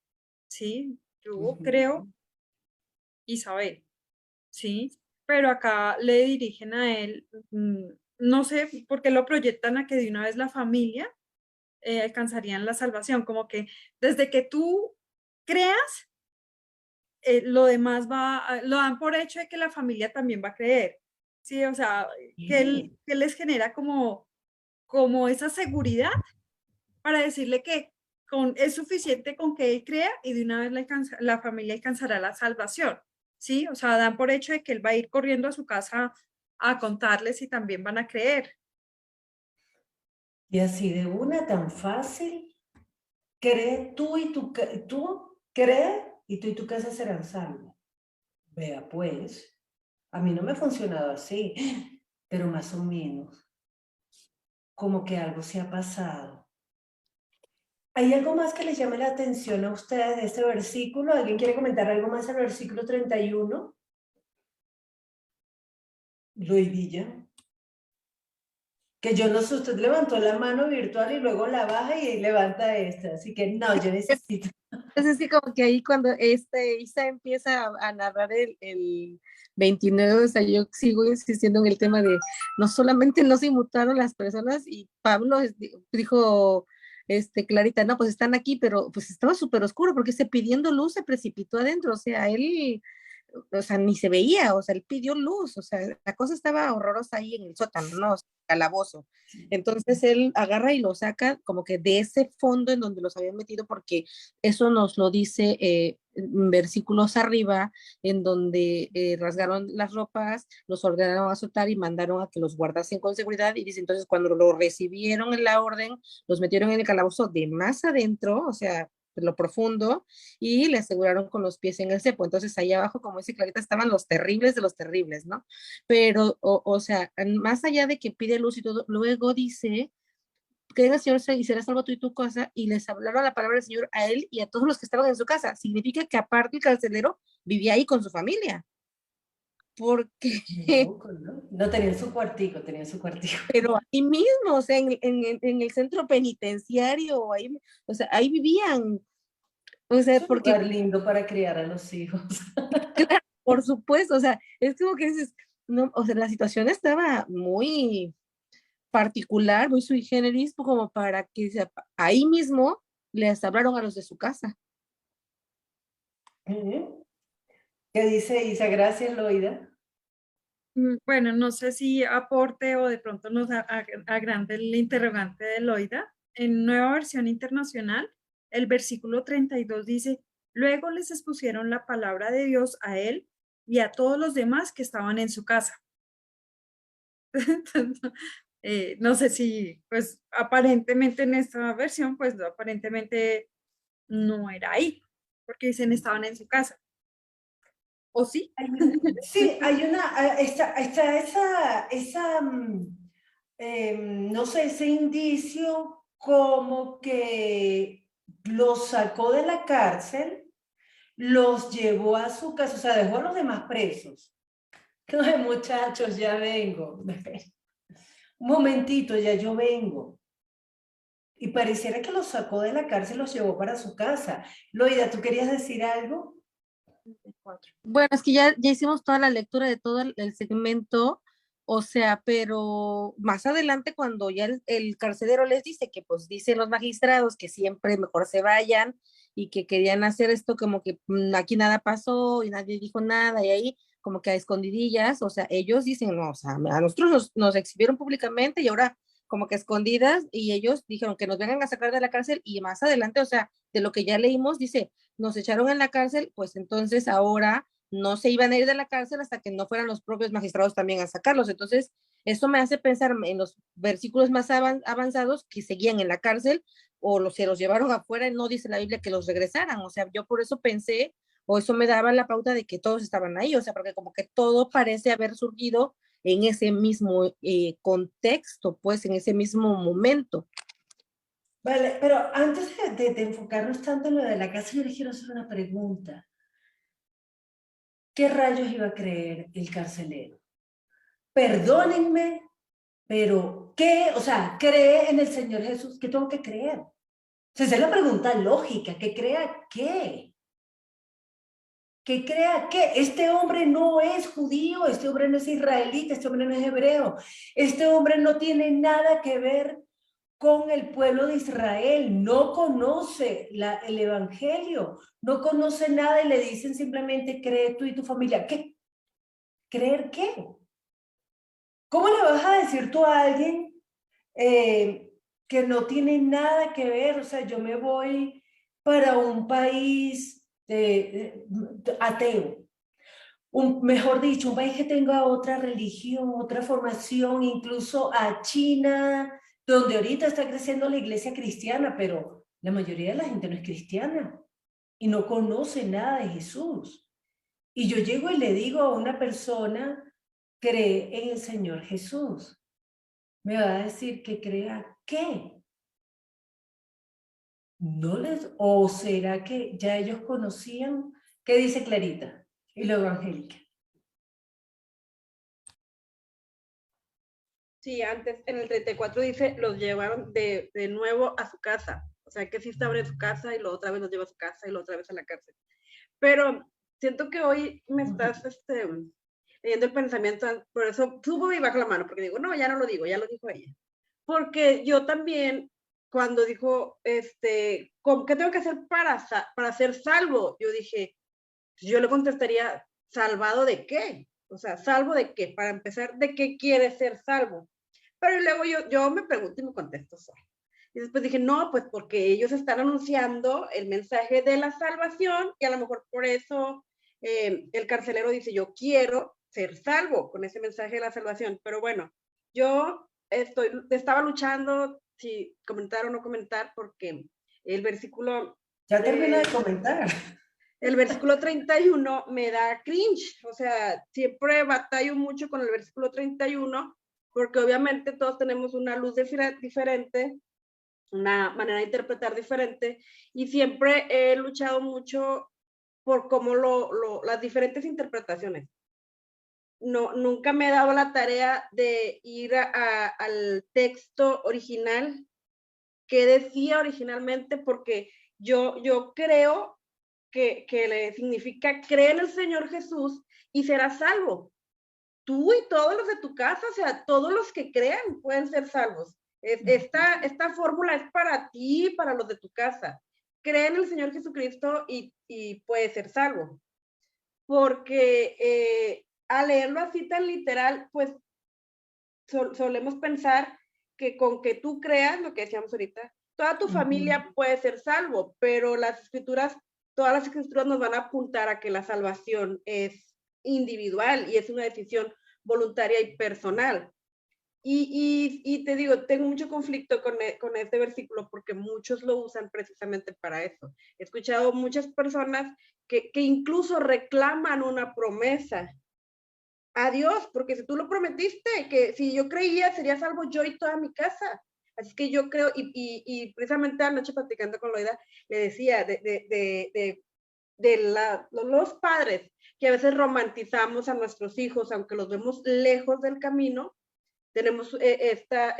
¿sí? Yo creo Isabel, ¿sí? Pero acá le dirigen a él, no sé por qué lo proyectan a que de una vez la familia alcanzarían la salvación, como que desde que tú creas, lo demás lo dan por hecho de que la familia también va a creer, ¿sí? O sea, que les genera como esa seguridad para decirle que es suficiente con que él crea y de una vez la familia alcanzará la salvación, ¿sí? O sea, dan por hecho de que él va a ir corriendo a su casa a contarles y también van a creer. Y así de una tan fácil, cree tú cree y tú y tu casa serán salvos. Vea pues, a mí no me ha funcionado así, pero más o menos, como que algo se ha pasado. ¿Hay algo más que les llame la atención a ustedes de este versículo? ¿Alguien quiere comentar algo más del versículo 31? Loidilla. Que yo no sé, usted levantó la mano virtual y luego la baja y levanta esta. Así que no, yo necesito. Entonces sí, como que ahí cuando Isa empieza a narrar el 29, o sea, yo sigo insistiendo en el tema de no solamente no se inmutaron las personas y Pablo dijo, Clarita, no, pues están aquí, pero pues estaba súper oscuro porque pidiendo luz se precipitó adentro, o sea, él, o sea, ni se veía, o sea, él pidió luz, o sea, la cosa estaba horrorosa ahí en el sótano, ¿no? O sea, calabozo. Entonces él agarra y lo saca como que de ese fondo en donde los habían metido, porque eso nos lo dice versículos arriba, en donde rasgaron las ropas, los ordenaron a azotar y mandaron a que los guardasen con seguridad. Y dice, entonces cuando lo recibieron en la orden, los metieron en el calabozo de más adentro, o sea, de lo profundo, y le aseguraron con los pies en el cepo. Entonces ahí abajo, como dice Clarita, estaban los terribles de los terribles, ¿no? Pero, o sea, más allá de que pide luz y todo, luego dice que el Señor y será salvo tú y tu casa, y les hablaron la palabra del Señor a él y a todos los que estaban en su casa. Significa que aparte el carcelero vivía ahí con su familia. Porque, ¿no? No tenían su cuartico, tenían su cuartico. pero ahí mismo, o sea, en el centro penitenciario, ahí, o sea, ahí vivían. O sea, Es un porque, lugar lindo para criar a los hijos. claro, por supuesto, o sea, es como que dices, no, o sea, la situación estaba muy particular, muy sui generis, como para que ahí mismo les hablaron a los de su casa. ¿Qué dice Isa? Gracias, Loida. Bueno, no sé si aporte o de pronto nos agrande el interrogante de Loida. En Nueva Versión Internacional, el versículo 32 dice, luego les expusieron la palabra de Dios a él y a todos los demás que estaban en su casa. No sé si, pues aparentemente en esta versión, pues aparentemente no era ahí, porque dicen estaban en su casa. ¿O sí? Sí, hay está esa no sé, ese indicio como que los sacó de la cárcel, los llevó a su casa, o sea, dejó a los demás presos. Ay, muchachos, ya vengo. Un momentito, ya yo vengo. Y pareciera que los sacó de la cárcel, los llevó para su casa. Loida, ¿tú querías decir algo? Bueno, es que ya hicimos toda la lectura de todo el segmento, o sea, pero más adelante cuando ya el carcelero les dice que pues dicen los magistrados que siempre mejor se vayan y que querían hacer esto como que aquí nada pasó y nadie dijo nada y ahí como que a escondidillas, o sea, ellos dicen, no, o sea, a nosotros nos exhibieron públicamente y ahora como que escondidas y ellos dijeron que nos vengan a sacar de la cárcel y más adelante, o sea, de lo que ya leímos, dice, nos echaron en la cárcel, pues entonces ahora no se iban a ir de la cárcel hasta que no fueran los propios magistrados también a sacarlos. Entonces, eso me hace pensar en los versículos más avanzados que seguían en la cárcel o se los llevaron afuera y no dice la Biblia que los regresaran. O sea, yo por eso pensé, o eso me daba la pauta de que todos estaban ahí, o sea, porque como que todo parece haber surgido en ese mismo contexto, pues en ese mismo momento. Vale, pero antes de enfocarnos tanto en lo de la casa, yo les quiero hacer una pregunta. ¿Qué rayos iba a creer el carcelero? Perdónenme, pero ¿qué? O sea, ¿cree en el Señor Jesús? ¿Qué tengo que creer? O sea, esa es la pregunta lógica. ¿Que crea qué? ¿Que crea qué? Este hombre no es judío, este hombre no es israelita, este hombre no es hebreo. Este hombre no tiene nada que ver con el pueblo de Israel, no conoce el evangelio, no conoce nada y le dicen simplemente cree tú y tu familia. ¿Qué? ¿Creer qué? ¿Cómo le vas a decir tú a alguien que no tiene nada que ver? O sea, yo me voy para un país ateo, mejor dicho, un país que tenga otra religión, otra formación, incluso a China, donde ahorita está creciendo la iglesia cristiana, pero la mayoría de la gente no es cristiana y no conoce nada de Jesús. Y yo llego y le digo a una persona, cree en el Señor Jesús. Me va a decir que crea ¿qué? No les, o será que ya ellos conocían, ¿qué dice Clarita? Y lo evangélica. Sí, antes en el 34 dice, los llevaron de nuevo a su casa. O sea, que sí estaban en su casa y luego otra vez los lleva a su casa y luego otra vez a la cárcel. Pero siento que hoy me estás leyendo el pensamiento, por eso subo y bajo la mano, porque digo, no, ya no lo digo, ya lo dijo ella. Porque yo también, cuando dijo, ¿qué tengo que hacer para ser salvo? Yo dije, yo le contestaría, ¿salvado de qué? O sea, ¿salvo de qué? Para empezar, ¿de qué quiere ser salvo? Pero luego yo me pregunto y me contesto solo. Y después dije, no, pues porque ellos están anunciando el mensaje de la salvación y a lo mejor por eso el carcelero dice, yo quiero ser salvo con ese mensaje de la salvación. Pero bueno, yo estaba luchando si comentar o no comentar porque el versículo... Ya termino de comentar. El versículo 31 me da cringe, o sea, siempre batallo mucho con el versículo 31 porque obviamente todos tenemos una luz diferente, una manera de interpretar diferente y siempre he luchado mucho por cómo las diferentes interpretaciones. No, nunca me he dado la tarea de ir al texto original que decía originalmente porque yo creo que le significa cree en el Señor Jesús y serás salvo. Tú y todos los de tu casa, o sea, todos los que crean pueden ser salvos. Esta fórmula es para ti y para los de tu casa. Cree en el Señor Jesucristo y puedes ser salvo. Porque al leerlo así tan literal, pues solemos pensar que con que tú creas, lo que decíamos ahorita, toda tu familia puede ser salvo, pero todas las escrituras nos van a apuntar a que la salvación es individual y es una decisión voluntaria y personal. Y te digo, tengo mucho conflicto con este versículo porque muchos lo usan precisamente para eso. He escuchado muchas personas que incluso reclaman una promesa a Dios, porque si tú lo prometiste, que si yo creía sería salvo yo y toda mi casa. Así que yo creo, y precisamente anoche platicando con Loida, le decía los padres, que a veces romantizamos a nuestros hijos, aunque los vemos lejos del camino, tenemos esta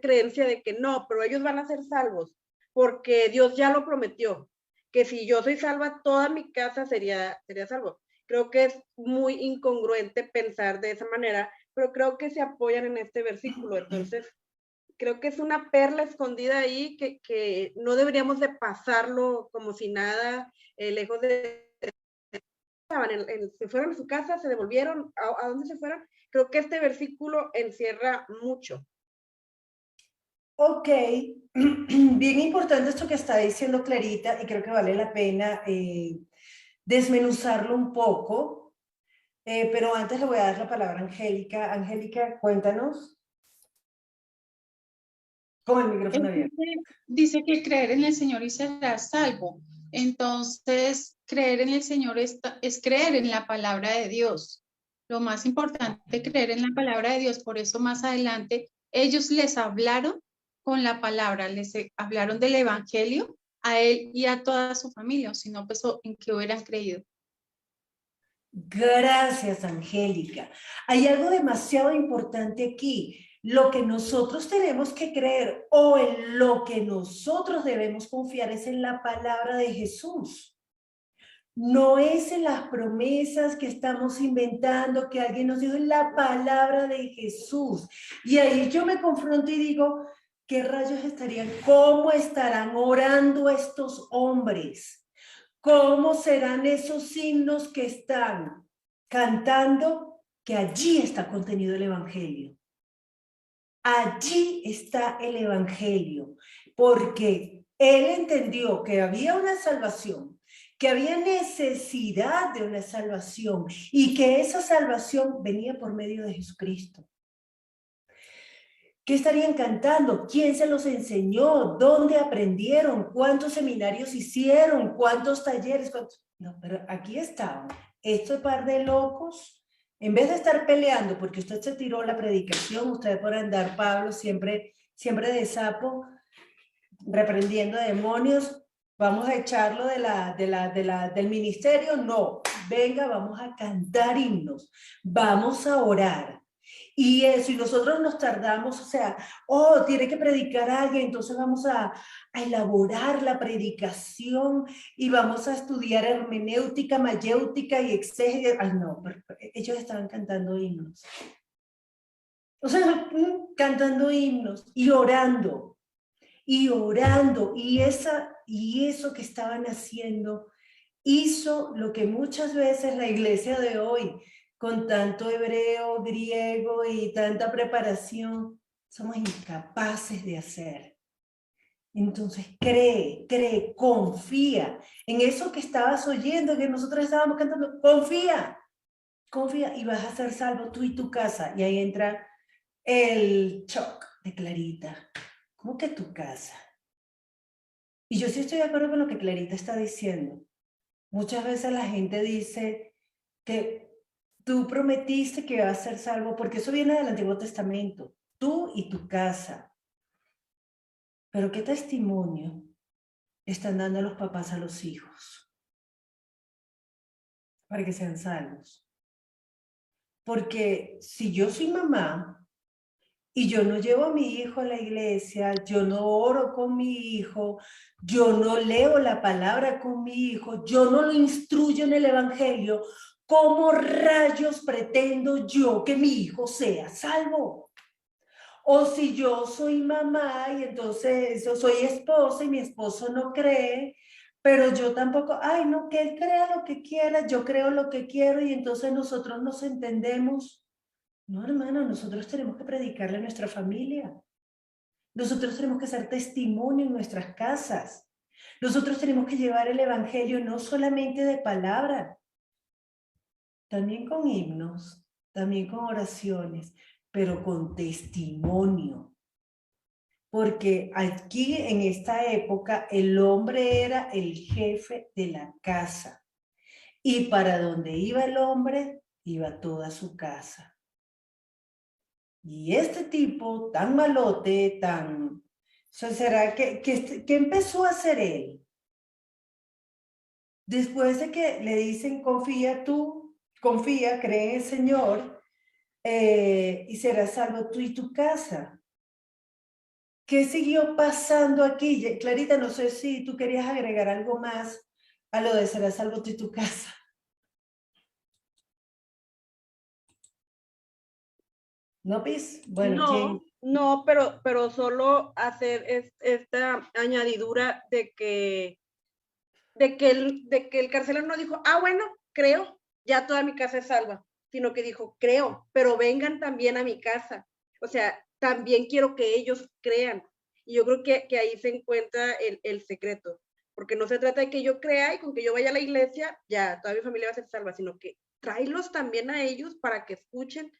creencia de que no, pero ellos van a ser salvos, porque Dios ya lo prometió, que si yo soy salva, toda mi casa sería salvo. Creo que es muy incongruente pensar de esa manera, pero creo que se apoyan en este versículo, entonces creo que es una perla escondida ahí que no deberíamos de pasarlo como si nada, lejos de... se fueron a su casa, se devolvieron, ¿a dónde se fueron? Creo que este versículo encierra mucho. Ok, bien importante esto que está diciendo Clarita y creo que vale la pena desmenuzarlo un poco, pero antes le voy a dar la palabra a Angélica. Angélica, cuéntanos. Con el micrófono abierto. Dice que creer en el Señor y serás salvo. Entonces, creer en el Señor es creer en la palabra de Dios. Lo más importante, creer en la palabra de Dios. Por eso más adelante ellos les hablaron con la palabra, les hablaron del evangelio a él y a toda su familia, si no, pues en que hubieran creído. Gracias, Angélica. Hay algo demasiado importante aquí. Lo que nosotros tenemos que creer o en lo que nosotros debemos confiar es en la palabra de Jesús. No es en las promesas que estamos inventando, que alguien nos dijo, en la palabra de Jesús. Y ahí yo me confronto y digo, ¿qué rayos cómo estarán orando estos hombres? ¿Cómo serán esos himnos que están cantando? Que allí está contenido el evangelio. Allí está el evangelio, porque él entendió que había una salvación, que había necesidad de una salvación y que esa salvación venía por medio de Jesucristo. ¿Qué estarían cantando? ¿Quién se los enseñó? ¿Dónde aprendieron? ¿Cuántos seminarios hicieron? ¿Cuántos talleres? No, pero aquí estaban. Este par de locos, en vez de estar peleando, porque usted se tiró la predicación, usted por andar, Pablo, siempre de sapo, reprendiendo demonios, vamos a echarlo del ministerio. No, venga, vamos a cantar himnos, vamos a orar. Y eso, y nosotros nos tardamos, o sea, tiene que predicar alguien, entonces vamos a elaborar la predicación y vamos a estudiar hermenéutica, mayéutica y exégesis. Ay, no, pero ellos estaban cantando himnos. O sea, cantando himnos y orando, y eso que estaban haciendo hizo lo que muchas veces la iglesia de hoy, con tanto hebreo, griego y tanta preparación, somos incapaces de hacer. Entonces cree, confía en eso que estabas oyendo, que nosotros estábamos cantando, confía, confía y vas a ser salvo tú y tu casa. Y ahí entra el shock de Clarita. ¿Cómo que tu casa? Y yo sí estoy de acuerdo con lo que Clarita está diciendo. Muchas veces la gente dice que tú prometiste que vas a ser salvo, porque eso viene del Antiguo Testamento, tú y tu casa. Pero ¿qué testimonio están dando los papás a los hijos para que sean salvos? Porque si yo soy mamá y yo no llevo a mi hijo a la iglesia, yo no oro con mi hijo, yo no leo la palabra con mi hijo, yo no lo instruyo en el evangelio, ¿cómo rayos pretendo yo que mi hijo sea salvo? O si yo soy mamá y entonces yo soy esposa y mi esposo no cree, pero yo tampoco, ay, no, que él crea lo que quiera, yo creo lo que quiero y entonces nosotros nos entendemos. No, hermano, nosotros tenemos que predicarle a nuestra familia. Nosotros tenemos que ser testimonio en nuestras casas. Nosotros tenemos que llevar el evangelio no solamente de palabra, también con himnos, también con oraciones, pero con testimonio. Porque aquí en esta época el hombre era el jefe de la casa. Y para donde iba el hombre, iba toda su casa. Y este tipo tan malote, tan... ¿Será que empezó a hacer él? Después de que le dicen, confía tú, confía, cree en el Señor, y serás salvo tú y tu casa. ¿Qué siguió pasando aquí? Clarita, no sé si tú querías agregar algo más a lo de serás salvo tú y tu casa. ¿No, Pis? Bueno, ¿quién? No, pero solo hacer esta añadidura de que el carcelero no dijo, bueno, creo, ya toda mi casa es salva, sino que dijo, creo, pero vengan también a mi casa. O sea, también quiero que ellos crean. Y yo creo que ahí se encuentra el secreto, porque no se trata de que yo crea y con que yo vaya a la iglesia, ya toda mi familia va a ser salva, sino que tráelos también a ellos para que escuchen.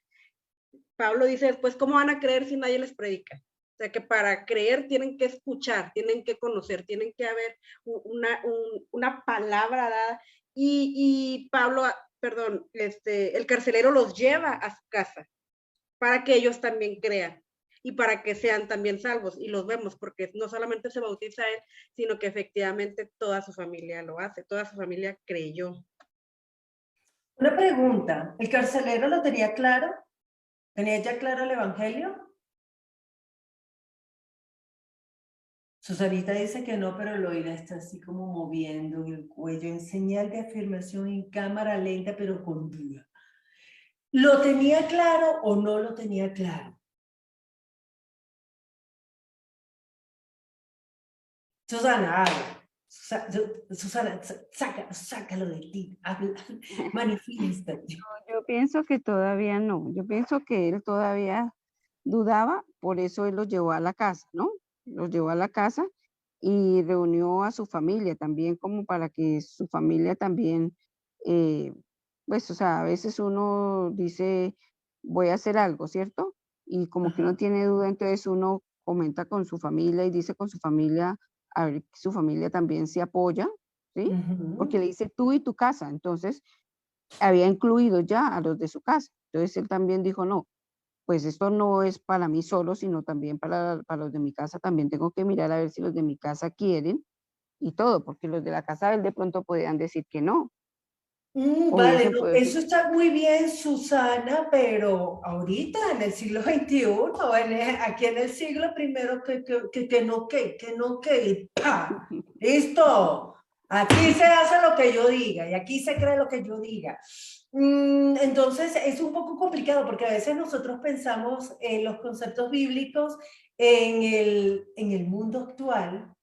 Pablo dice después, ¿cómo van a creer si nadie les predica? O sea, que para creer tienen que escuchar, tienen que conocer, tienen que haber una palabra dada. Y Pablo, perdón, el carcelero los lleva a su casa para que ellos también crean y para que sean también salvos. Y los vemos, porque no solamente se bautiza él, sino que efectivamente toda su familia lo hace, toda su familia creyó. Una pregunta, ¿el carcelero lo tenía claro? ¿Tenía ya claro el evangelio? Susanita dice que no, pero Loida está así como moviendo el cuello en señal de afirmación en cámara lenta, pero con duda. ¿Lo tenía claro o no lo tenía claro? Susana, habla. Susana, sácalo de ti, habla, manifiéstate. Yo pienso que todavía no, yo pienso que él todavía dudaba, por eso él los llevó a la casa, ¿no? Los llevó a la casa y reunió a su familia también como para que su familia también, pues, o sea, a veces uno dice, voy a hacer algo, ¿cierto? Y como que uno tiene duda, entonces uno comenta con su familia y dice con su familia, a ver, su familia también se apoya, ¿sí? Porque le dice tú y tu casa, entonces había incluido ya a los de su casa. Entonces él también dijo, no, pues esto no es para mí solo, sino también para los de mi casa. También tengo que mirar a ver si los de mi casa quieren y todo, porque los de la casa de él de pronto podían decir que no. Vale, no, eso está muy bien, Susana, pero ahorita en el siglo XXI, aquí en el siglo primero, ¡pa! ¡Listo! Aquí se hace lo que yo diga y aquí se cree lo que yo diga. Entonces es un poco complicado porque a veces nosotros pensamos en los conceptos bíblicos en el mundo actual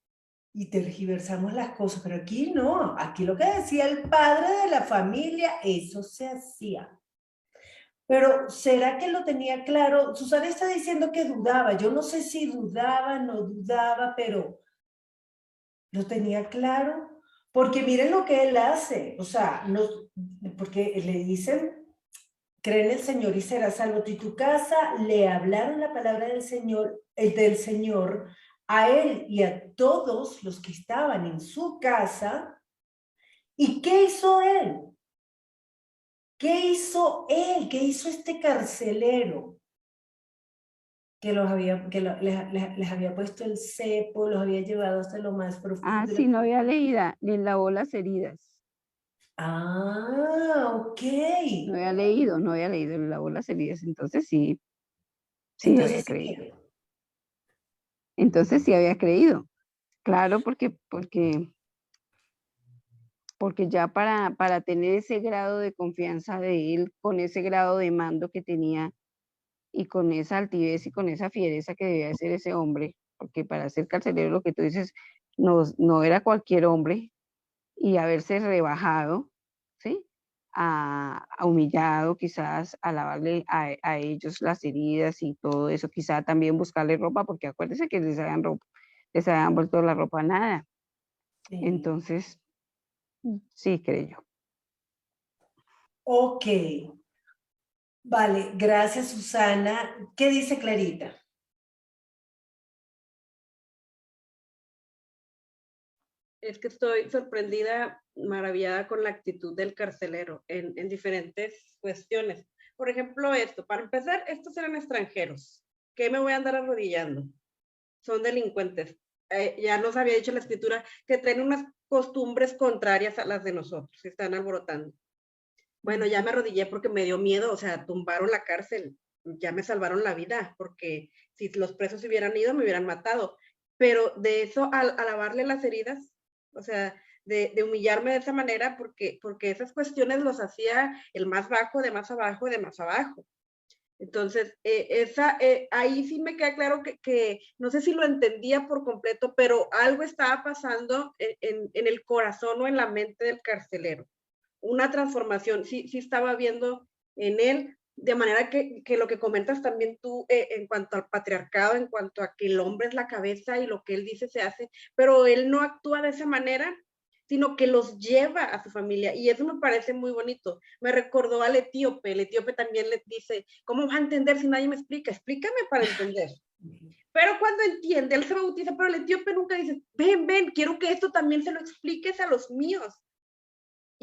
y tergiversamos las cosas, pero aquí no, aquí lo que decía el padre de la familia, eso se hacía. Pero ¿será que lo tenía claro? Susana está diciendo que dudaba, yo no sé si dudaba, no dudaba, pero lo tenía claro, porque miren lo que él hace, o sea, no, porque le dicen, cree en el Señor y serás salvo tú y tu casa, le hablaron la palabra del Señor, el del Señor, a él y a todos los que estaban en su casa. ¿Y qué hizo él? ¿Qué hizo él? ¿Qué hizo este carcelero? Que, los había, que les había puesto el cepo, los había llevado hasta lo más Ah, profundo. sí, no había leído, les lavó las heridas. Ah, ok. No había leído, le lavó las heridas. Entonces sí, sí había Entonces, creído. ¿qué? Entonces sí había creído. Claro, porque ya para tener ese grado de confianza de él, con ese grado de mando que tenía y con esa altivez y con esa fiereza que debía ser ese hombre, porque para ser carcelero lo que tú dices, no era cualquier hombre, y haberse rebajado, ¿sí? A humillado, quizás a lavarle a ellos las heridas y todo eso, quizá también buscarle ropa, porque acuérdense que les habían vuelto la ropa a nada. Sí. Entonces, sí, creo. Ok. Vale, gracias Susana. ¿Qué dice Clarita? Es que estoy sorprendida, maravillada con la actitud del carcelero en diferentes cuestiones. Por ejemplo, esto, para empezar, estos eran extranjeros. ¿Qué me voy a andar arrodillando? Son delincuentes. Ya nos había dicho la escritura que traen unas costumbres contrarias a las de nosotros, que están alborotando. Bueno, ya me arrodillé porque me dio miedo, o sea, tumbaron la cárcel, ya me salvaron la vida, porque si los presos se hubieran ido, me hubieran matado. Pero de eso, a lavarle las heridas, o sea, de humillarme de esa manera, porque esas cuestiones los hacía el más bajo, de más abajo, de más abajo. Entonces, ahí sí me queda claro que no sé si lo entendía por completo, pero algo estaba pasando en el corazón o en la mente del carcelero. Una transformación, sí estaba viendo en él, de manera que lo que comentas también tú en cuanto al patriarcado, en cuanto a que el hombre es la cabeza y lo que él dice se hace, pero él no actúa de esa manera, sino que los lleva a su familia, y eso me parece muy bonito. Me recordó al etíope, el etíope también le dice, ¿cómo va a entender si nadie me explica? Explícame para entender. Pero cuando entiende, él se bautiza, pero el etíope nunca dice, ven, quiero que esto también se lo expliques a los míos.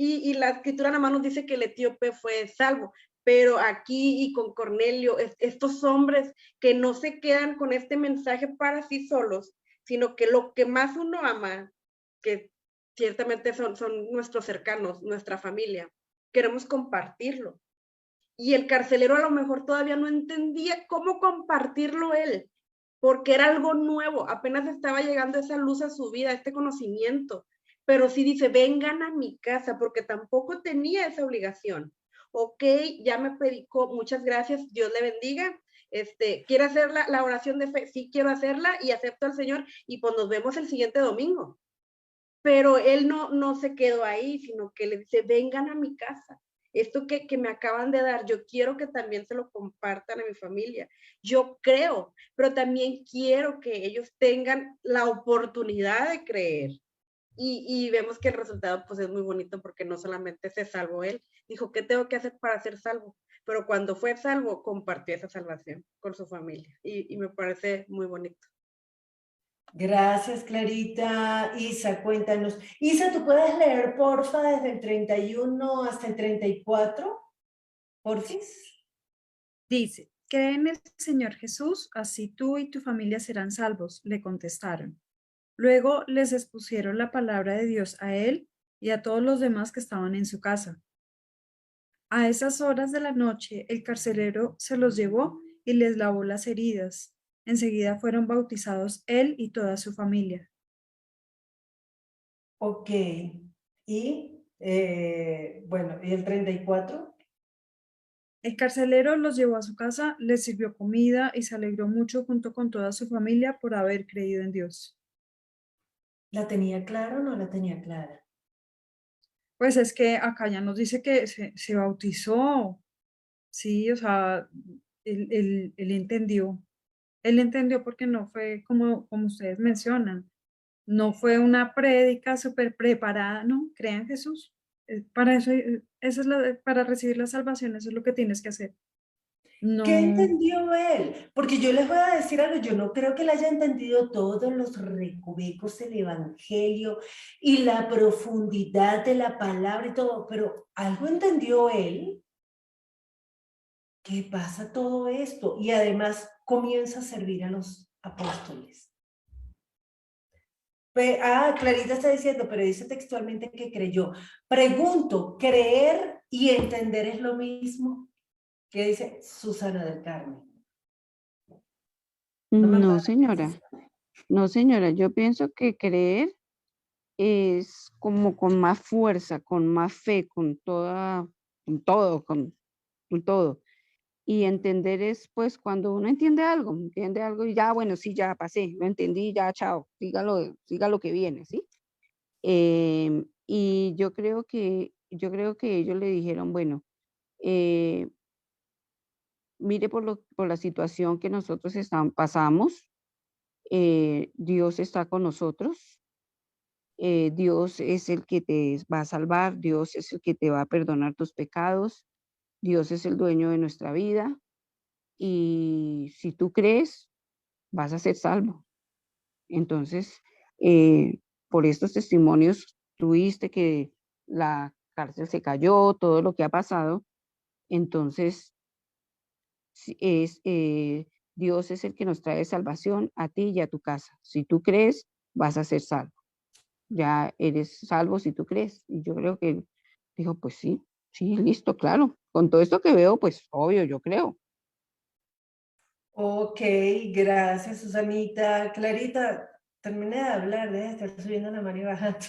Y la escritura nada más nos dice que el etíope fue salvo, pero aquí y con Cornelio, estos hombres que no se quedan con este mensaje para sí solos, sino que lo que más uno ama, que ciertamente son nuestros cercanos, nuestra familia, queremos compartirlo. Y el carcelero a lo mejor todavía no entendía cómo compartirlo él, porque era algo nuevo, apenas estaba llegando esa luz a su vida, este conocimiento, pero sí dice, vengan a mi casa, porque tampoco tenía esa obligación. Ok, ya me predicó, muchas gracias, Dios le bendiga. ¿Quiere hacer la oración de fe? Sí, quiero hacerla y acepto al Señor, y pues nos vemos el siguiente domingo. Pero él no se quedó ahí, sino que le dice, vengan a mi casa. Esto que me acaban de dar, yo quiero que también se lo compartan a mi familia. Yo creo, pero también quiero que ellos tengan la oportunidad de creer. Y vemos que el resultado pues es muy bonito, porque no solamente se salvó él, dijo, ¿qué tengo que hacer para ser salvo? Pero cuando fue salvo, compartió esa salvación con su familia, y me parece muy bonito. Gracias, Clarita. Isa, cuéntanos. Isa, ¿tú puedes leer, porfa, desde el 31 hasta el 34? Porfis. Dice, cree en el Señor Jesús, así tú y tu familia serán salvos, le contestaron. Luego les expusieron la palabra de Dios a él y a todos los demás que estaban en su casa. A esas horas de la noche, el carcelero se los llevó y les lavó las heridas. Enseguida fueron bautizados él y toda su familia. Ok. Y, bueno, ¿y el 34? El carcelero los llevó a su casa, les sirvió comida y se alegró mucho junto con toda su familia por haber creído en Dios. ¿La tenía clara o no la tenía clara? Pues es que acá ya nos dice que se bautizó, sí, o sea, él entendió. Él entendió porque no fue como ustedes mencionan. No fue una prédica súper preparada, no, crea en Jesús. Para eso, eso es para recibir la salvación, eso es lo que tienes que hacer. ¿Qué No, entendió él? Porque yo les voy a decir algo, yo no creo que él haya entendido todos los recovecos del Evangelio y la profundidad de la palabra y todo, pero algo entendió él, que pasa todo esto y además comienza a servir a los apóstoles. Clarita está diciendo, pero dice textualmente que creyó. Pregunto, ¿creer y entender es lo mismo? ¿Qué dice Susana del Carmen? No me No, acuerdo. señora. No, señora. Yo pienso que creer es como con más fuerza, con más fe, con todo. Y entender es, pues, cuando uno entiende algo y ya, bueno, sí, ya pasé, lo entendí, ya, chao, siga lo que viene, ¿sí? Y yo creo que ellos le dijeron, bueno, eh, mire por la situación que nosotros pasamos, Dios está con nosotros, Dios es el que te va a salvar, Dios es el que te va a perdonar tus pecados, Dios es el dueño de nuestra vida y si tú crees, vas a ser salvo. Entonces, por estos testimonios, tuviste que la cárcel se cayó, todo lo que ha pasado, entonces Dios es el que nos trae salvación a ti y a tu casa. Si tú crees, vas a ser salvo. Ya eres salvo si tú crees. Y yo creo que dijo, pues sí, sí, listo, claro. Con todo esto que veo, pues obvio, yo creo. Ok, gracias, Susanita. Clarita, terminé de hablar, deja de estar subiendo la mano y bajando.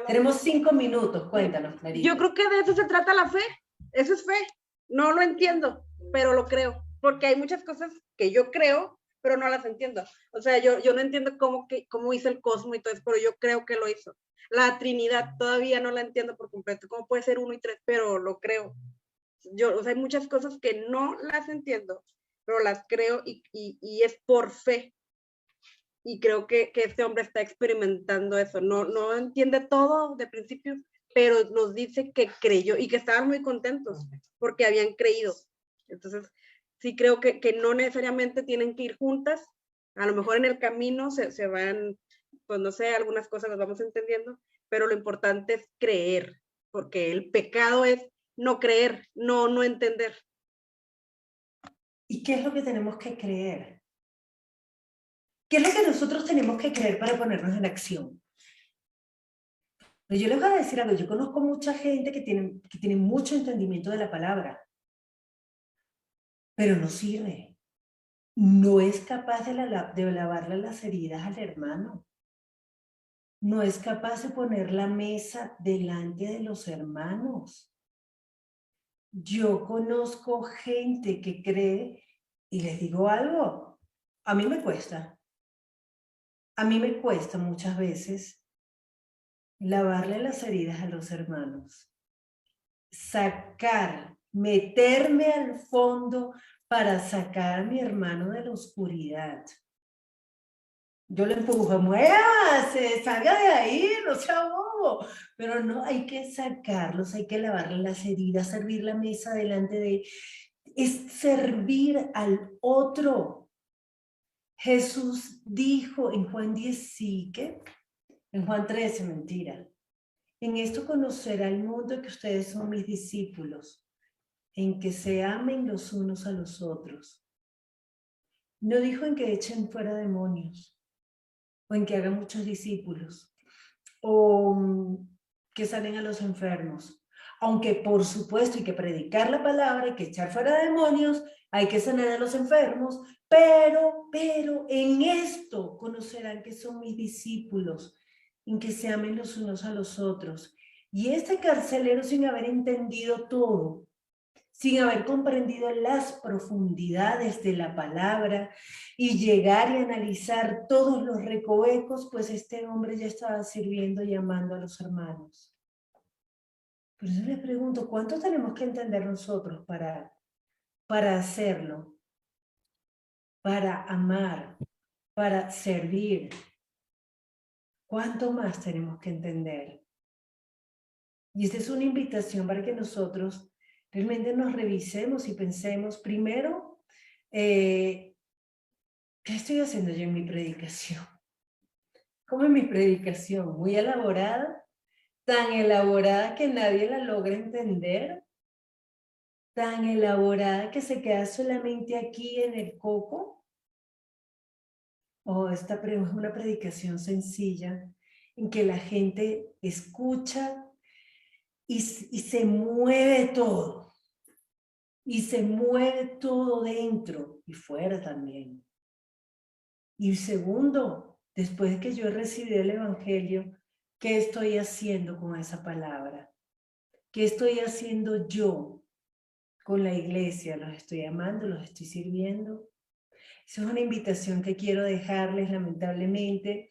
Tenemos 5 minutos, cuéntanos, Clarita. Yo creo que de eso se trata la fe. Eso es fe. No lo entiendo, pero lo creo. Porque hay muchas cosas que yo creo, pero no las entiendo. O sea, yo no entiendo cómo hizo el cosmos y todo eso, pero yo creo que lo hizo. La Trinidad todavía no la entiendo por completo. ¿Cómo puede ser 1 y 3? Pero lo creo. O sea, hay muchas cosas que no las entiendo, pero las creo y es por fe. Y creo que este hombre está experimentando eso. No entiende todo de principio, pero nos dice que creyó y que estaban muy contentos porque habían creído. Entonces, sí creo que no necesariamente tienen que ir juntas. A lo mejor en el camino se van, pues no sé, algunas cosas las vamos entendiendo, pero lo importante es creer, porque el pecado es no creer, no entender. ¿Y qué es lo que tenemos que creer? ¿Qué es lo que nosotros tenemos que creer para ponernos en acción? Pero yo les voy a decir algo, yo conozco mucha gente que tiene mucho entendimiento de la palabra, pero no sirve. No es capaz de lavarle las heridas al hermano. No es capaz de poner la mesa delante de los hermanos. Yo conozco gente que cree, y les digo algo, a mí me cuesta. A mí me cuesta muchas veces lavarle las heridas a los hermanos. Meterme al fondo para sacar a mi hermano de la oscuridad. Yo le empujo, muévase, salga de ahí, no sea bobo. Pero no, hay que sacarlos, hay que lavarle las heridas, servir la mesa delante de él. Es servir al otro. Jesús dijo en Juan 10, sí, ¿qué? En Juan 13, mentira. En esto conocerá el mundo que ustedes son mis discípulos, en que se amen los unos a los otros. No dijo en que echen fuera demonios, o en que hagan muchos discípulos, o que salen a los enfermos. Aunque por supuesto hay que predicar la palabra, hay que echar fuera demonios, hay que sanar a los enfermos, pero en esto conocerán que son mis discípulos, en que se amen los unos a los otros. Y este carcelero, sin haber entendido todo, sin haber comprendido las profundidades de la palabra y llegar y analizar todos los recovecos, pues este hombre ya estaba sirviendo y amando a los hermanos. Por eso les pregunto, ¿cuánto tenemos que entender nosotros para hacerlo? Para amar, para servir, ¿Cuánto más tenemos que entender? Y esta es una invitación para que nosotros realmente nos revisemos y pensemos primero, ¿qué estoy haciendo yo en mi predicación? ¿Cómo es mi predicación? ¿Muy elaborada? ¿Tan elaborada que nadie la logra entender? ¿Tan elaborada que se queda solamente aquí en el coco? ¿O esta es una predicación sencilla en que la gente escucha y se mueve todo? Y se mueve todo dentro y fuera también. Y segundo, después de que yo he recibido el Evangelio, ¿qué estoy haciendo con esa palabra? ¿Qué estoy haciendo yo con la iglesia? ¿Los estoy amando? ¿Los estoy sirviendo? Esa es una invitación que quiero dejarles, lamentablemente.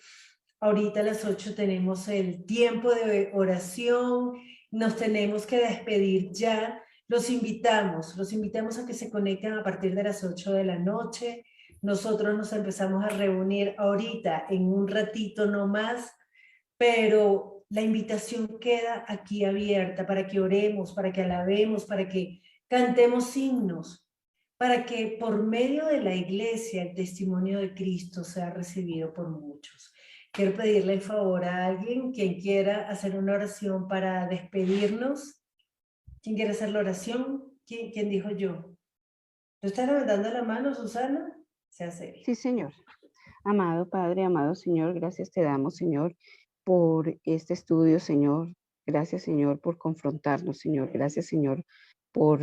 Ahorita a las 8 tenemos el tiempo de oración, nos tenemos que despedir ya. Los invitamos a que se conecten a partir de las 8 de la noche. Nosotros nos empezamos a reunir ahorita en un ratito no más, pero la invitación queda aquí abierta para que oremos, para que alabemos, para que cantemos himnos, para que por medio de la iglesia el testimonio de Cristo sea recibido por muchos. Quiero pedirle el favor a alguien, quien quiera hacer una oración para despedirnos. ¿Quién quiere hacer la oración? ¿Quién dijo yo? ¿Tú estás levantando la mano, Susana? Sea seria. Sí, Señor. Amado Padre, amado Señor, gracias te damos, Señor, por este estudio, Señor. Gracias, Señor, por confrontarnos, Señor. Gracias, Señor, por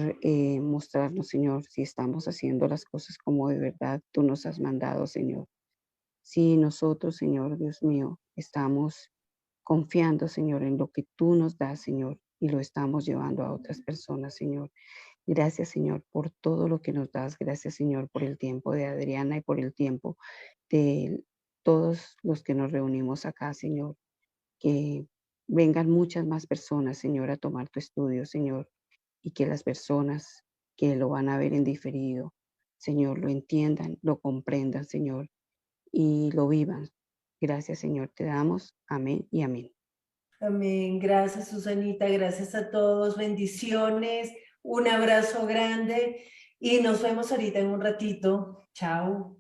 mostrarnos, Señor, si estamos haciendo las cosas como de verdad tú nos has mandado, Señor. Si nosotros, Señor, Dios mío, estamos confiando, Señor, en lo que tú nos das, Señor, y lo estamos llevando a otras personas, Señor. Gracias, Señor, por todo lo que nos das. Gracias, Señor, por el tiempo de Adriana y por el tiempo de todos los que nos reunimos acá, Señor. Que vengan muchas más personas, Señor, a tomar tu estudio, Señor, y que las personas que lo van a ver en diferido, Señor, lo entiendan, lo comprendan, Señor, y lo vivan. Gracias, Señor, te damos. Amén y amén. Amén. Gracias, Susanita. Gracias a todos. Bendiciones. Un abrazo grande y nos vemos ahorita en un ratito. Chao.